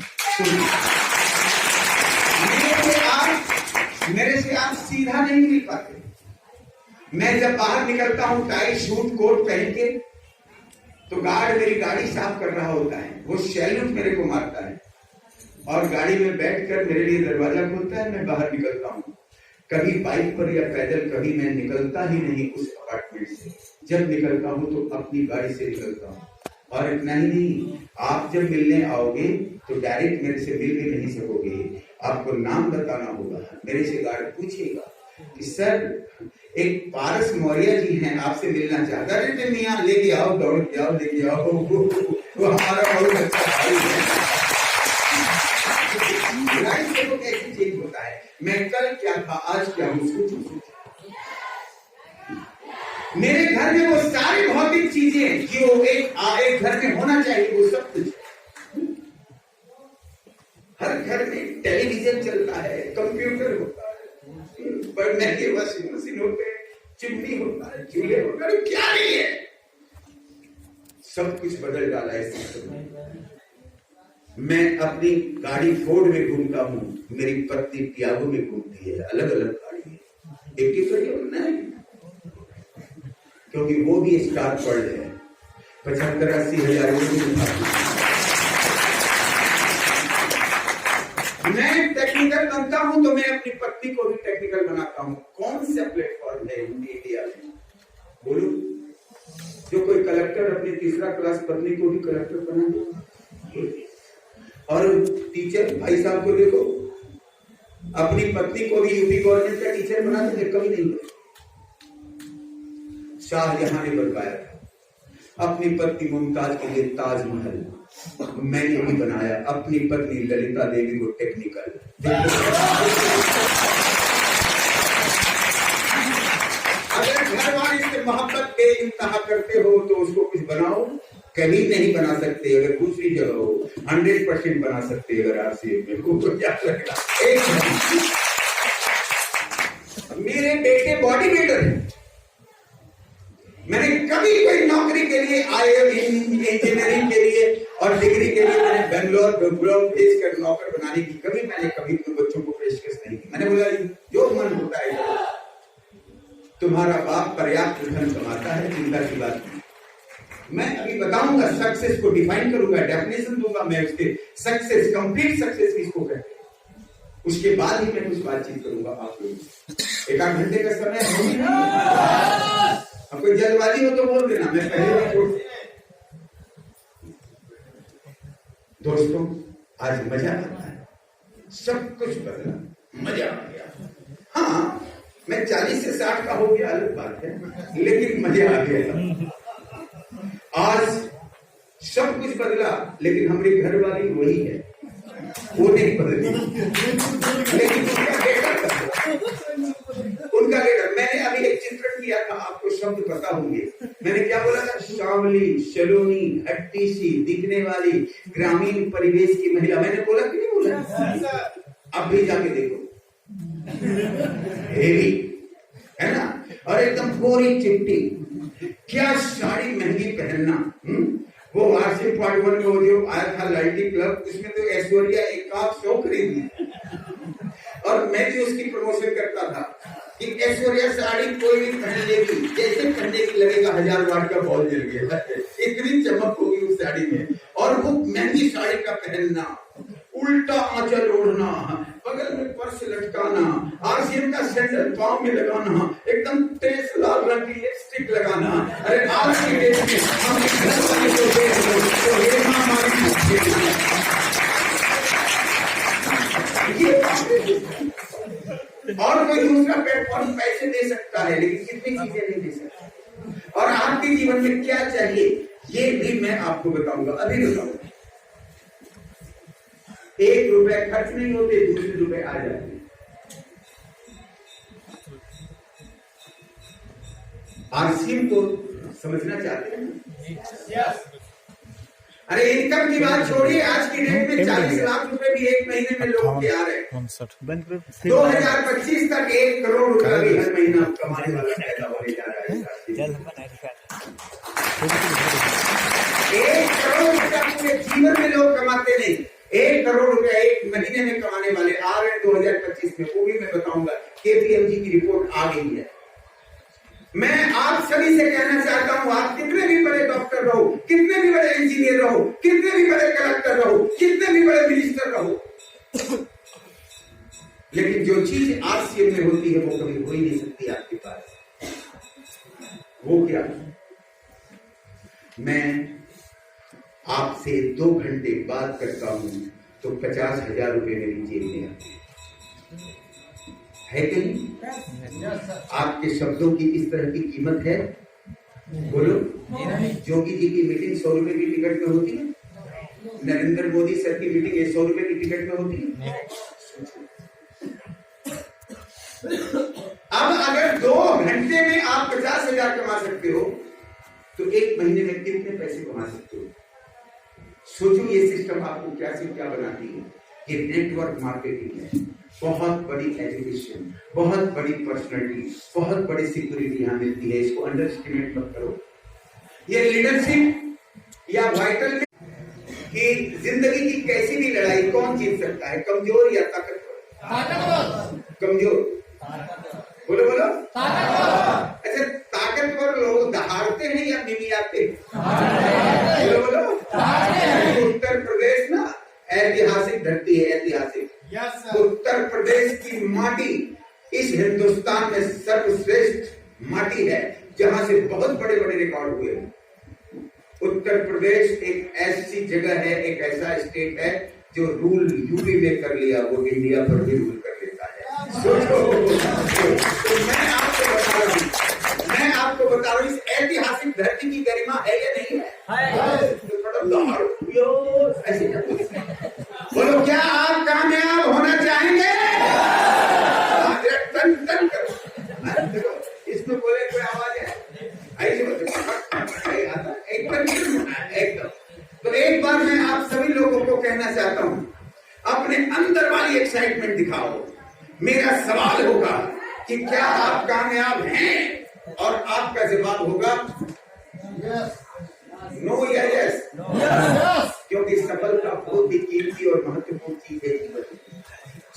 मेरे से आप सीधा नहीं मिल पाते। मैं जब बाहर निकलता हूँ टाई सूट कोट पहन के तो गार्ड मेरी गाड़ी साफ कर रहा होता है, वो सैल्यूट मेरे को मारता है और गाड़ी में बैठकर मेरे लिए दरवाजा खोलता है, मैं बाहर निकलता हूँ। कभी बाइक पर या पैदल कभी मैं निकलता ही नहीं उस अपार्टमेंट से। जब निकलता हूँ तो अपनी गाड़ी से निकलता हूँ। और इतना ही नहीं, आप जब मिलने आओगे तो डायरेक्ट मेरे से मिल भी नहीं सकोगे, आपको नाम बताना होगा। मेरे से गार्ड पूछेगा कि सर एक पारस मौर्य जी हैं आपसे मिलना चाहता है। अरे मियां लेके आओ, दौड़ के आओ, लेके आओ, वो हमारा बहुत अच्छा भाई है। देखो कैसे चेंज होता है। मैं कल क्या था आज क्या हूँ सोचो। मेरे घर में वो सारी भौतिक चीजें जो एक घर में होना चाहिए वो सब कुछ। हर घर में कंप्यूटर होता है, बढ़ने के वॉशिंग मशीन होते हैं, चिमनी होता है, चूल्हे होता है, क्या नहीं है, सब कुछ बदल डाला है सिस्टम में। मैं अपनी गाड़ी फोर्ड में घूमता हूँ, मेरी पत्नी टियागो में घूमती है, अलग अलग गाड़ी है, एक ही तो नहीं, क्योंकि वो भी स्टार पड़ है 75-80 हजार। मैं टेक्निकल बनता हूं तो मैं अपनी पत्नी को भी टेक्निकल बनाता हूं। कौन सा प्लेटफॉर्म है इंडिया में, बोलो, जो कोई कलेक्टर अपनी तीसरा क्लास पत्नी को भी कलेक्टर बना दे? और टीचर भाई साहब को देखो, अपनी पत्नी को भी यूपी गवर्नमेंट का टीचर बना दे, कभी नहीं। शाहजहां ने बनवाया था अपनी पत्नी मुमताज के लिए ताजमहल, मैंने भी बनाया अपनी पत्नी ललिता देवी को टेक्निकल। अगर घर वाले से मोहब्बत के इंतहा करते हो तो उसको कुछ बनाओ, कभी नहीं बना सकते। अगर दूसरी जगह हो 100% बना सकते। अगर आपसे मेरे को तो क्या लगता है, मेरे बेटे बॉडी बिल्डर है, मैंने कभी कोई नौकरी के लिए इंजीनियरिंग के लिए और डिग्री के लिए मैंने बेंगलोर भेज कर नौकर बनाने की कभी बच्चों को पेशकश नहीं की। मैंने बोला जो मन होता है, तुम्हारा बाप पर्याप्त धन कमाता है, चिंता की बात नहीं। मैं अभी बताऊंगा, सक्सेस को डिफाइन करूंगा, डेफिनेशन दूंगा मैं उसके, सक्सेस, कंप्लीट सक्सेस किसको कहते हैं, उसके बाद ही मैं कुछ बातचीत करूंगा आप लोग। 1-8 घंटे का समय है, अब कोई जल्दबाजी हो तो बोल देना, मैं पहले भी छोड़। दोस्तों आज मजा आता है, सब कुछ बदला, मजा आ गया। हाँ, मैं 40 से 60 का हो गया अलग बात है, लेकिन मजा आ गया। आज सब कुछ बदला, लेकिन हमारी घर वाली वही है, वो नहीं बदली, लेकिन उनका बेटा। मैंने अभी एक चित्रण किया था, आपको शब्द पता होंगे, मैंने क्या बोला था, सांवली, सलोनी, हट्टी सी दिखने वाली ग्रामीण परिवेश की महिला। मैंने बोला कि नहीं बोला? अब भी जाके देखो, हेवी है ना, और एकदम कोरी चिट्टी, क्या साड़ी महंगी पहनना। वो वार्षिक पार्ट 1 में जो आया था लाइटी क्लब, उसमें तो ऐश्वर्या 100 खरीदी, और मैं भी उसकी प्रमोशन करता था कि ऐश्वर्या साड़ी कोई भी पहन लेगी, जैसे पहनने की लगेगा 1000 वाट का बॉल जल गया, इतनी चमक होगी उस साड़ी में। और वो महंगी साड़ी का पहनना, उल्टा आंचल ओढ़ना, बगल में पर्स लटकाना, आरसीएम का सैंडल पांव में लगाना, एकदम तेज लाल रंग की लिपस्टिक लगाना। अरे आज की डेट में हम घर वाले को देख लो तो ये और कोई दूसरा प्लेटफॉर्म पैसे दे सकता है, लेकिन कितनी चीजें नहीं दे सकता। और आपके जीवन में क्या चाहिए ये भी मैं आपको बताऊंगा, अभी बताऊंगा। 1 रुपया खर्च नहीं होते, दूसरे रुपए आ जाते। आरसीएम को समझना चाहते हैं? अरे इनकम की बात छोड़िए, आज की डेट में 40 लाख रुपए भी एक महीने में लोग के आ रहे हैं। 2025 तक 1 करोड़ रुपया भी हर महीना कमाने वाला पैदा होने जा रहा है। 1 करोड़ रुपया पूरे जीवन में लोग कमाते नहीं, 1 करोड़ रुपया एक महीने में कमाने वाले आ रहे हैं 2025 में। वो भी मैं बताऊंगा, केपीएमजी की रिपोर्ट आ गई है। मैं आप सभी से कहना चाहता हूं, आप कितने भी बड़े डॉक्टर रहो, कितने भी बड़े इंजीनियर रहो, कितने भी बड़े कलेक्टर रहो, कितने भी बड़े मिनिस्टर रहो, लेकिन जो चीज आरसीएम में होती है वो कभी हो ही नहीं सकती आपके पास। वो क्या? मैं आपसे 2 घंटे बात करता हूं तो 50,000 रुपए मेरी जेब में आते हैं, है कि नहीं? आपके शब्दों की इस तरह की कीमत है? बोलो। जोगी जी की मीटिंग 100 रुपए की टिकट में होती है, नरेंद्र मोदी सर की मीटिंग 100 रुपए की टिकट में होती है। अब अगर 2 घंटे में आप 50,000 कमा सकते हो तो 1 महीने में कितने पैसे कमा सकते हो? सोचो, ये सिस्टम आपको क्या से क्या बनाती है? ये नेटवर्क मार्केटिंग है। बहुत बड़ी एजुकेशन, बहुत बड़ी पर्सनैलिटी, बहुत बड़ी सिक्योरिटी यहाँ मिलती है। इसको अंडरस्टिमेट मत करो। ये लीडरशिप या वाइटल में कि जिंदगी की कैसी भी लड़ाई कौन जीत सकता है, कमजोर या ताकतवर? कमजोर। बोलो बोलो। अच्छा, ताकतवर लोग दहाड़ते हैं या मिमियाते? बोलो बोलो। उत्तर प्रदेश ना ऐतिहासिक धरती है, ऐतिहासिक। उत्तर प्रदेश की माटी इस हिंदुस्तान में सर्वश्रेष्ठ माटी है, जहां से बहुत बड़े बड़े रिकॉर्ड हुए। उत्तर प्रदेश एक ऐसी जगह है, एक ऐसा स्टेट है जो रूल यूपी में कर लिया, वो इंडिया पर भी रूल कर लेता है। सोचो। तो मैं आपको बता रहा हूँ इस ऐतिहासिक धरती की गरिमा है या नहीं है? तो थोड़ा ऐसे बोलो, क्या आप कामयाब होना चाहेंगे? टन टन करो। इसमें बोले कोई आवाज है? एकदम। तो एक बार मैं आप सभी लोगों को कहना चाहता हूं, अपने अंदर वाली एक्साइटमेंट दिखाओ। मेरा सवाल होगा कि क्या आप कामयाब हैं, और आपका जवाब होगा नो या यस। क्योंकि सफलता बहुत ही कीमती और महत्वपूर्ण चीज है जीवन में।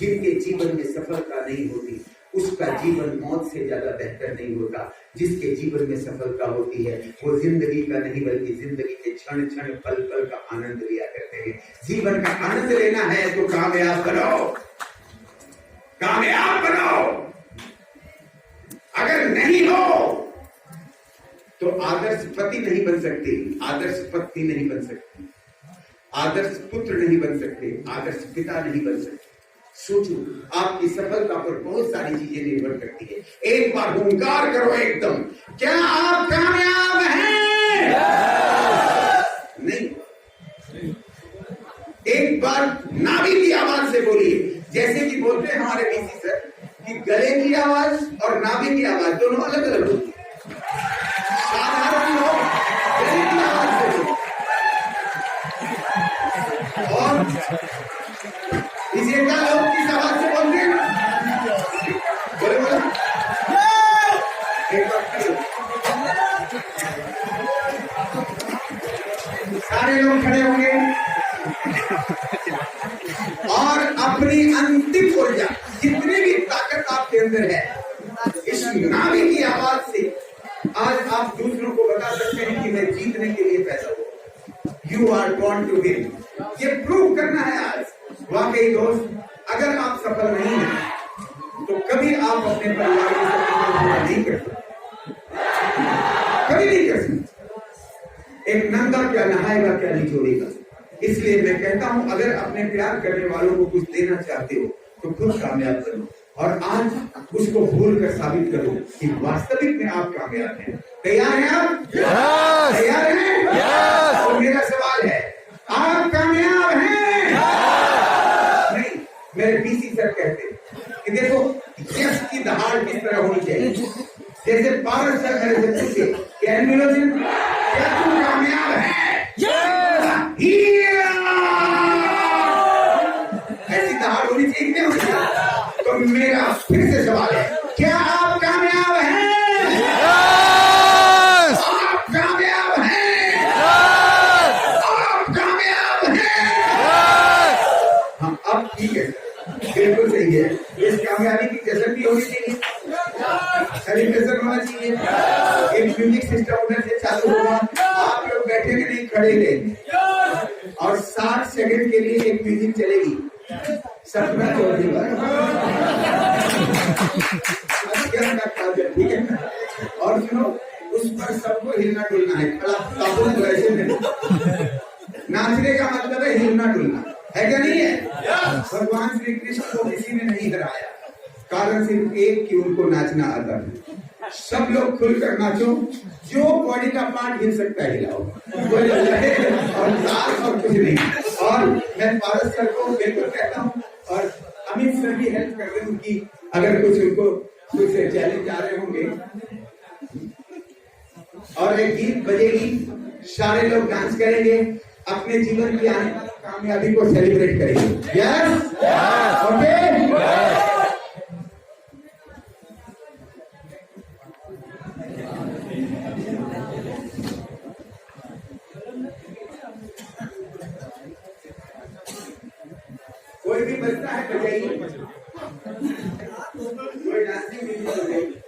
जिनके जीवन में सफलता नहीं होती उसका जीवन मौत से ज्यादा बेहतर नहीं होता। जिसके जीवन में सफलता होती है वो जिंदगी का नहीं बल्कि जिंदगी के क्षण क्षण पल पल का आनंद लिया करते हैं। जीवन का आनंद लेना है तो कामयाब बनो, कामयाब बनो। अगर नहीं हो तो आदर्श पति नहीं बन सकते, आदर्श पत्नी नहीं बन सकती, आदर्श पुत्र नहीं बन सकते, आदर्श पिता नहीं बन सकते। सोचो, आपकी सफलता पर बहुत सारी चीजें निर्भर करती है। एक बार हुंकार करो एकदम, क्या आप कामयाब हैं? नहीं। एक बार नाभि की आवाज से बोलिए, जैसे कि बोलते हैं हमारे डीसी सर कि गले की आवाज और नाभि की आवाज दोनों अलग अलग होती है। साधारण लोग गले की आवाज से बोलते और विजेता लोग किस आवाज से बोलते हैं? बोले बोले एक बार सारे लोग खड़े होंगे और अपनी अंतिम ऊर्जा, जितनी भी ताकत आपके अंदर है, इस नाभि की आवाज से आज आप दूसरों को बता सकते हैं कि मैं जीतने के लिए पैदा हूं। You are born to win. ये प्रूव करना है आज। वाकई दोस्त, अगर आप सफल नहीं हैं तो कभी आप अपने परिवार के सपने को पूरा नहीं कर सकते, कभी नहीं कर सकते। एक नंगा क्या नहाएगा, क्या निचोड़ेगा। इसलिए मैं कहता हूं, अगर अपने प्यार करने वालों को कुछ देना चाहते हो तो खुद कामयाब बनो और आज उसको भूल कर साबित करो कि वास्तविक में आप कामयाब हैं। तैयार हैं आप? तैयार हैं? तो मेरा सवाल है, आप कामयाब हैं? नहीं। मेरे डीसी सर कहते हैं कि देखो यस की दहाड़ किस तरह होनी चाहिए। जैसे पारस सर मेरे से पूछे कि एनिमेशन क्या तुम कामयाब है? ऐसी दहाड़ होनी चाहिए कि नहीं होनी चाहिए? तो मेरा फिर से सवाल है, क्या आप कामयाब हैं? आप कामयाब हैं? आप कामयाब हैं? हाँ, अब ठीक है, बिल्कुल सही है। इस कामयाबी की जश्न भी होनी चाहिए, सेलिब्रेशन होना चाहिए, एक म्यूजिक सिस्टम उधर से चालू होगा, आप लोग बैठेंगे नहीं, खड़े रहेंगे और 60 सेकंड के लिए एक म्यूजिक चलेगी। सपना चौधरी ठीक है। और सुनो, उस पर सबको हिलना डुलना है, खड़ा ऐसे नहीं। नाचने का मतलब है हिलना डुलना, है क्या नहीं है? भगवान श्री कृष्ण को किसी ने नहीं हराया, कारण सिर्फ एक कि उनको नाचना आता है। सब लोग खुलकर नाचो, जो बॉडी का पार्ट हिल सकता है हिलाओ, और कुछ नहीं। और मैं पारस सर को बिल्कुल कहता हूँ, और अमित सर भी हेल्प कर रहे हैं उनकी, अगर कुछ उनको कुछ चैलेंज आ रहे होंगे। और एक गीत बजेगी, सारे लोग डांस करेंगे, अपने जीवन की आने वाली कामयाबी को सेलिब्रेट करेंगे। Yes, okay. कोई भी बचता है बजाइए, कोई नाचती म्यूजिक बजाइए।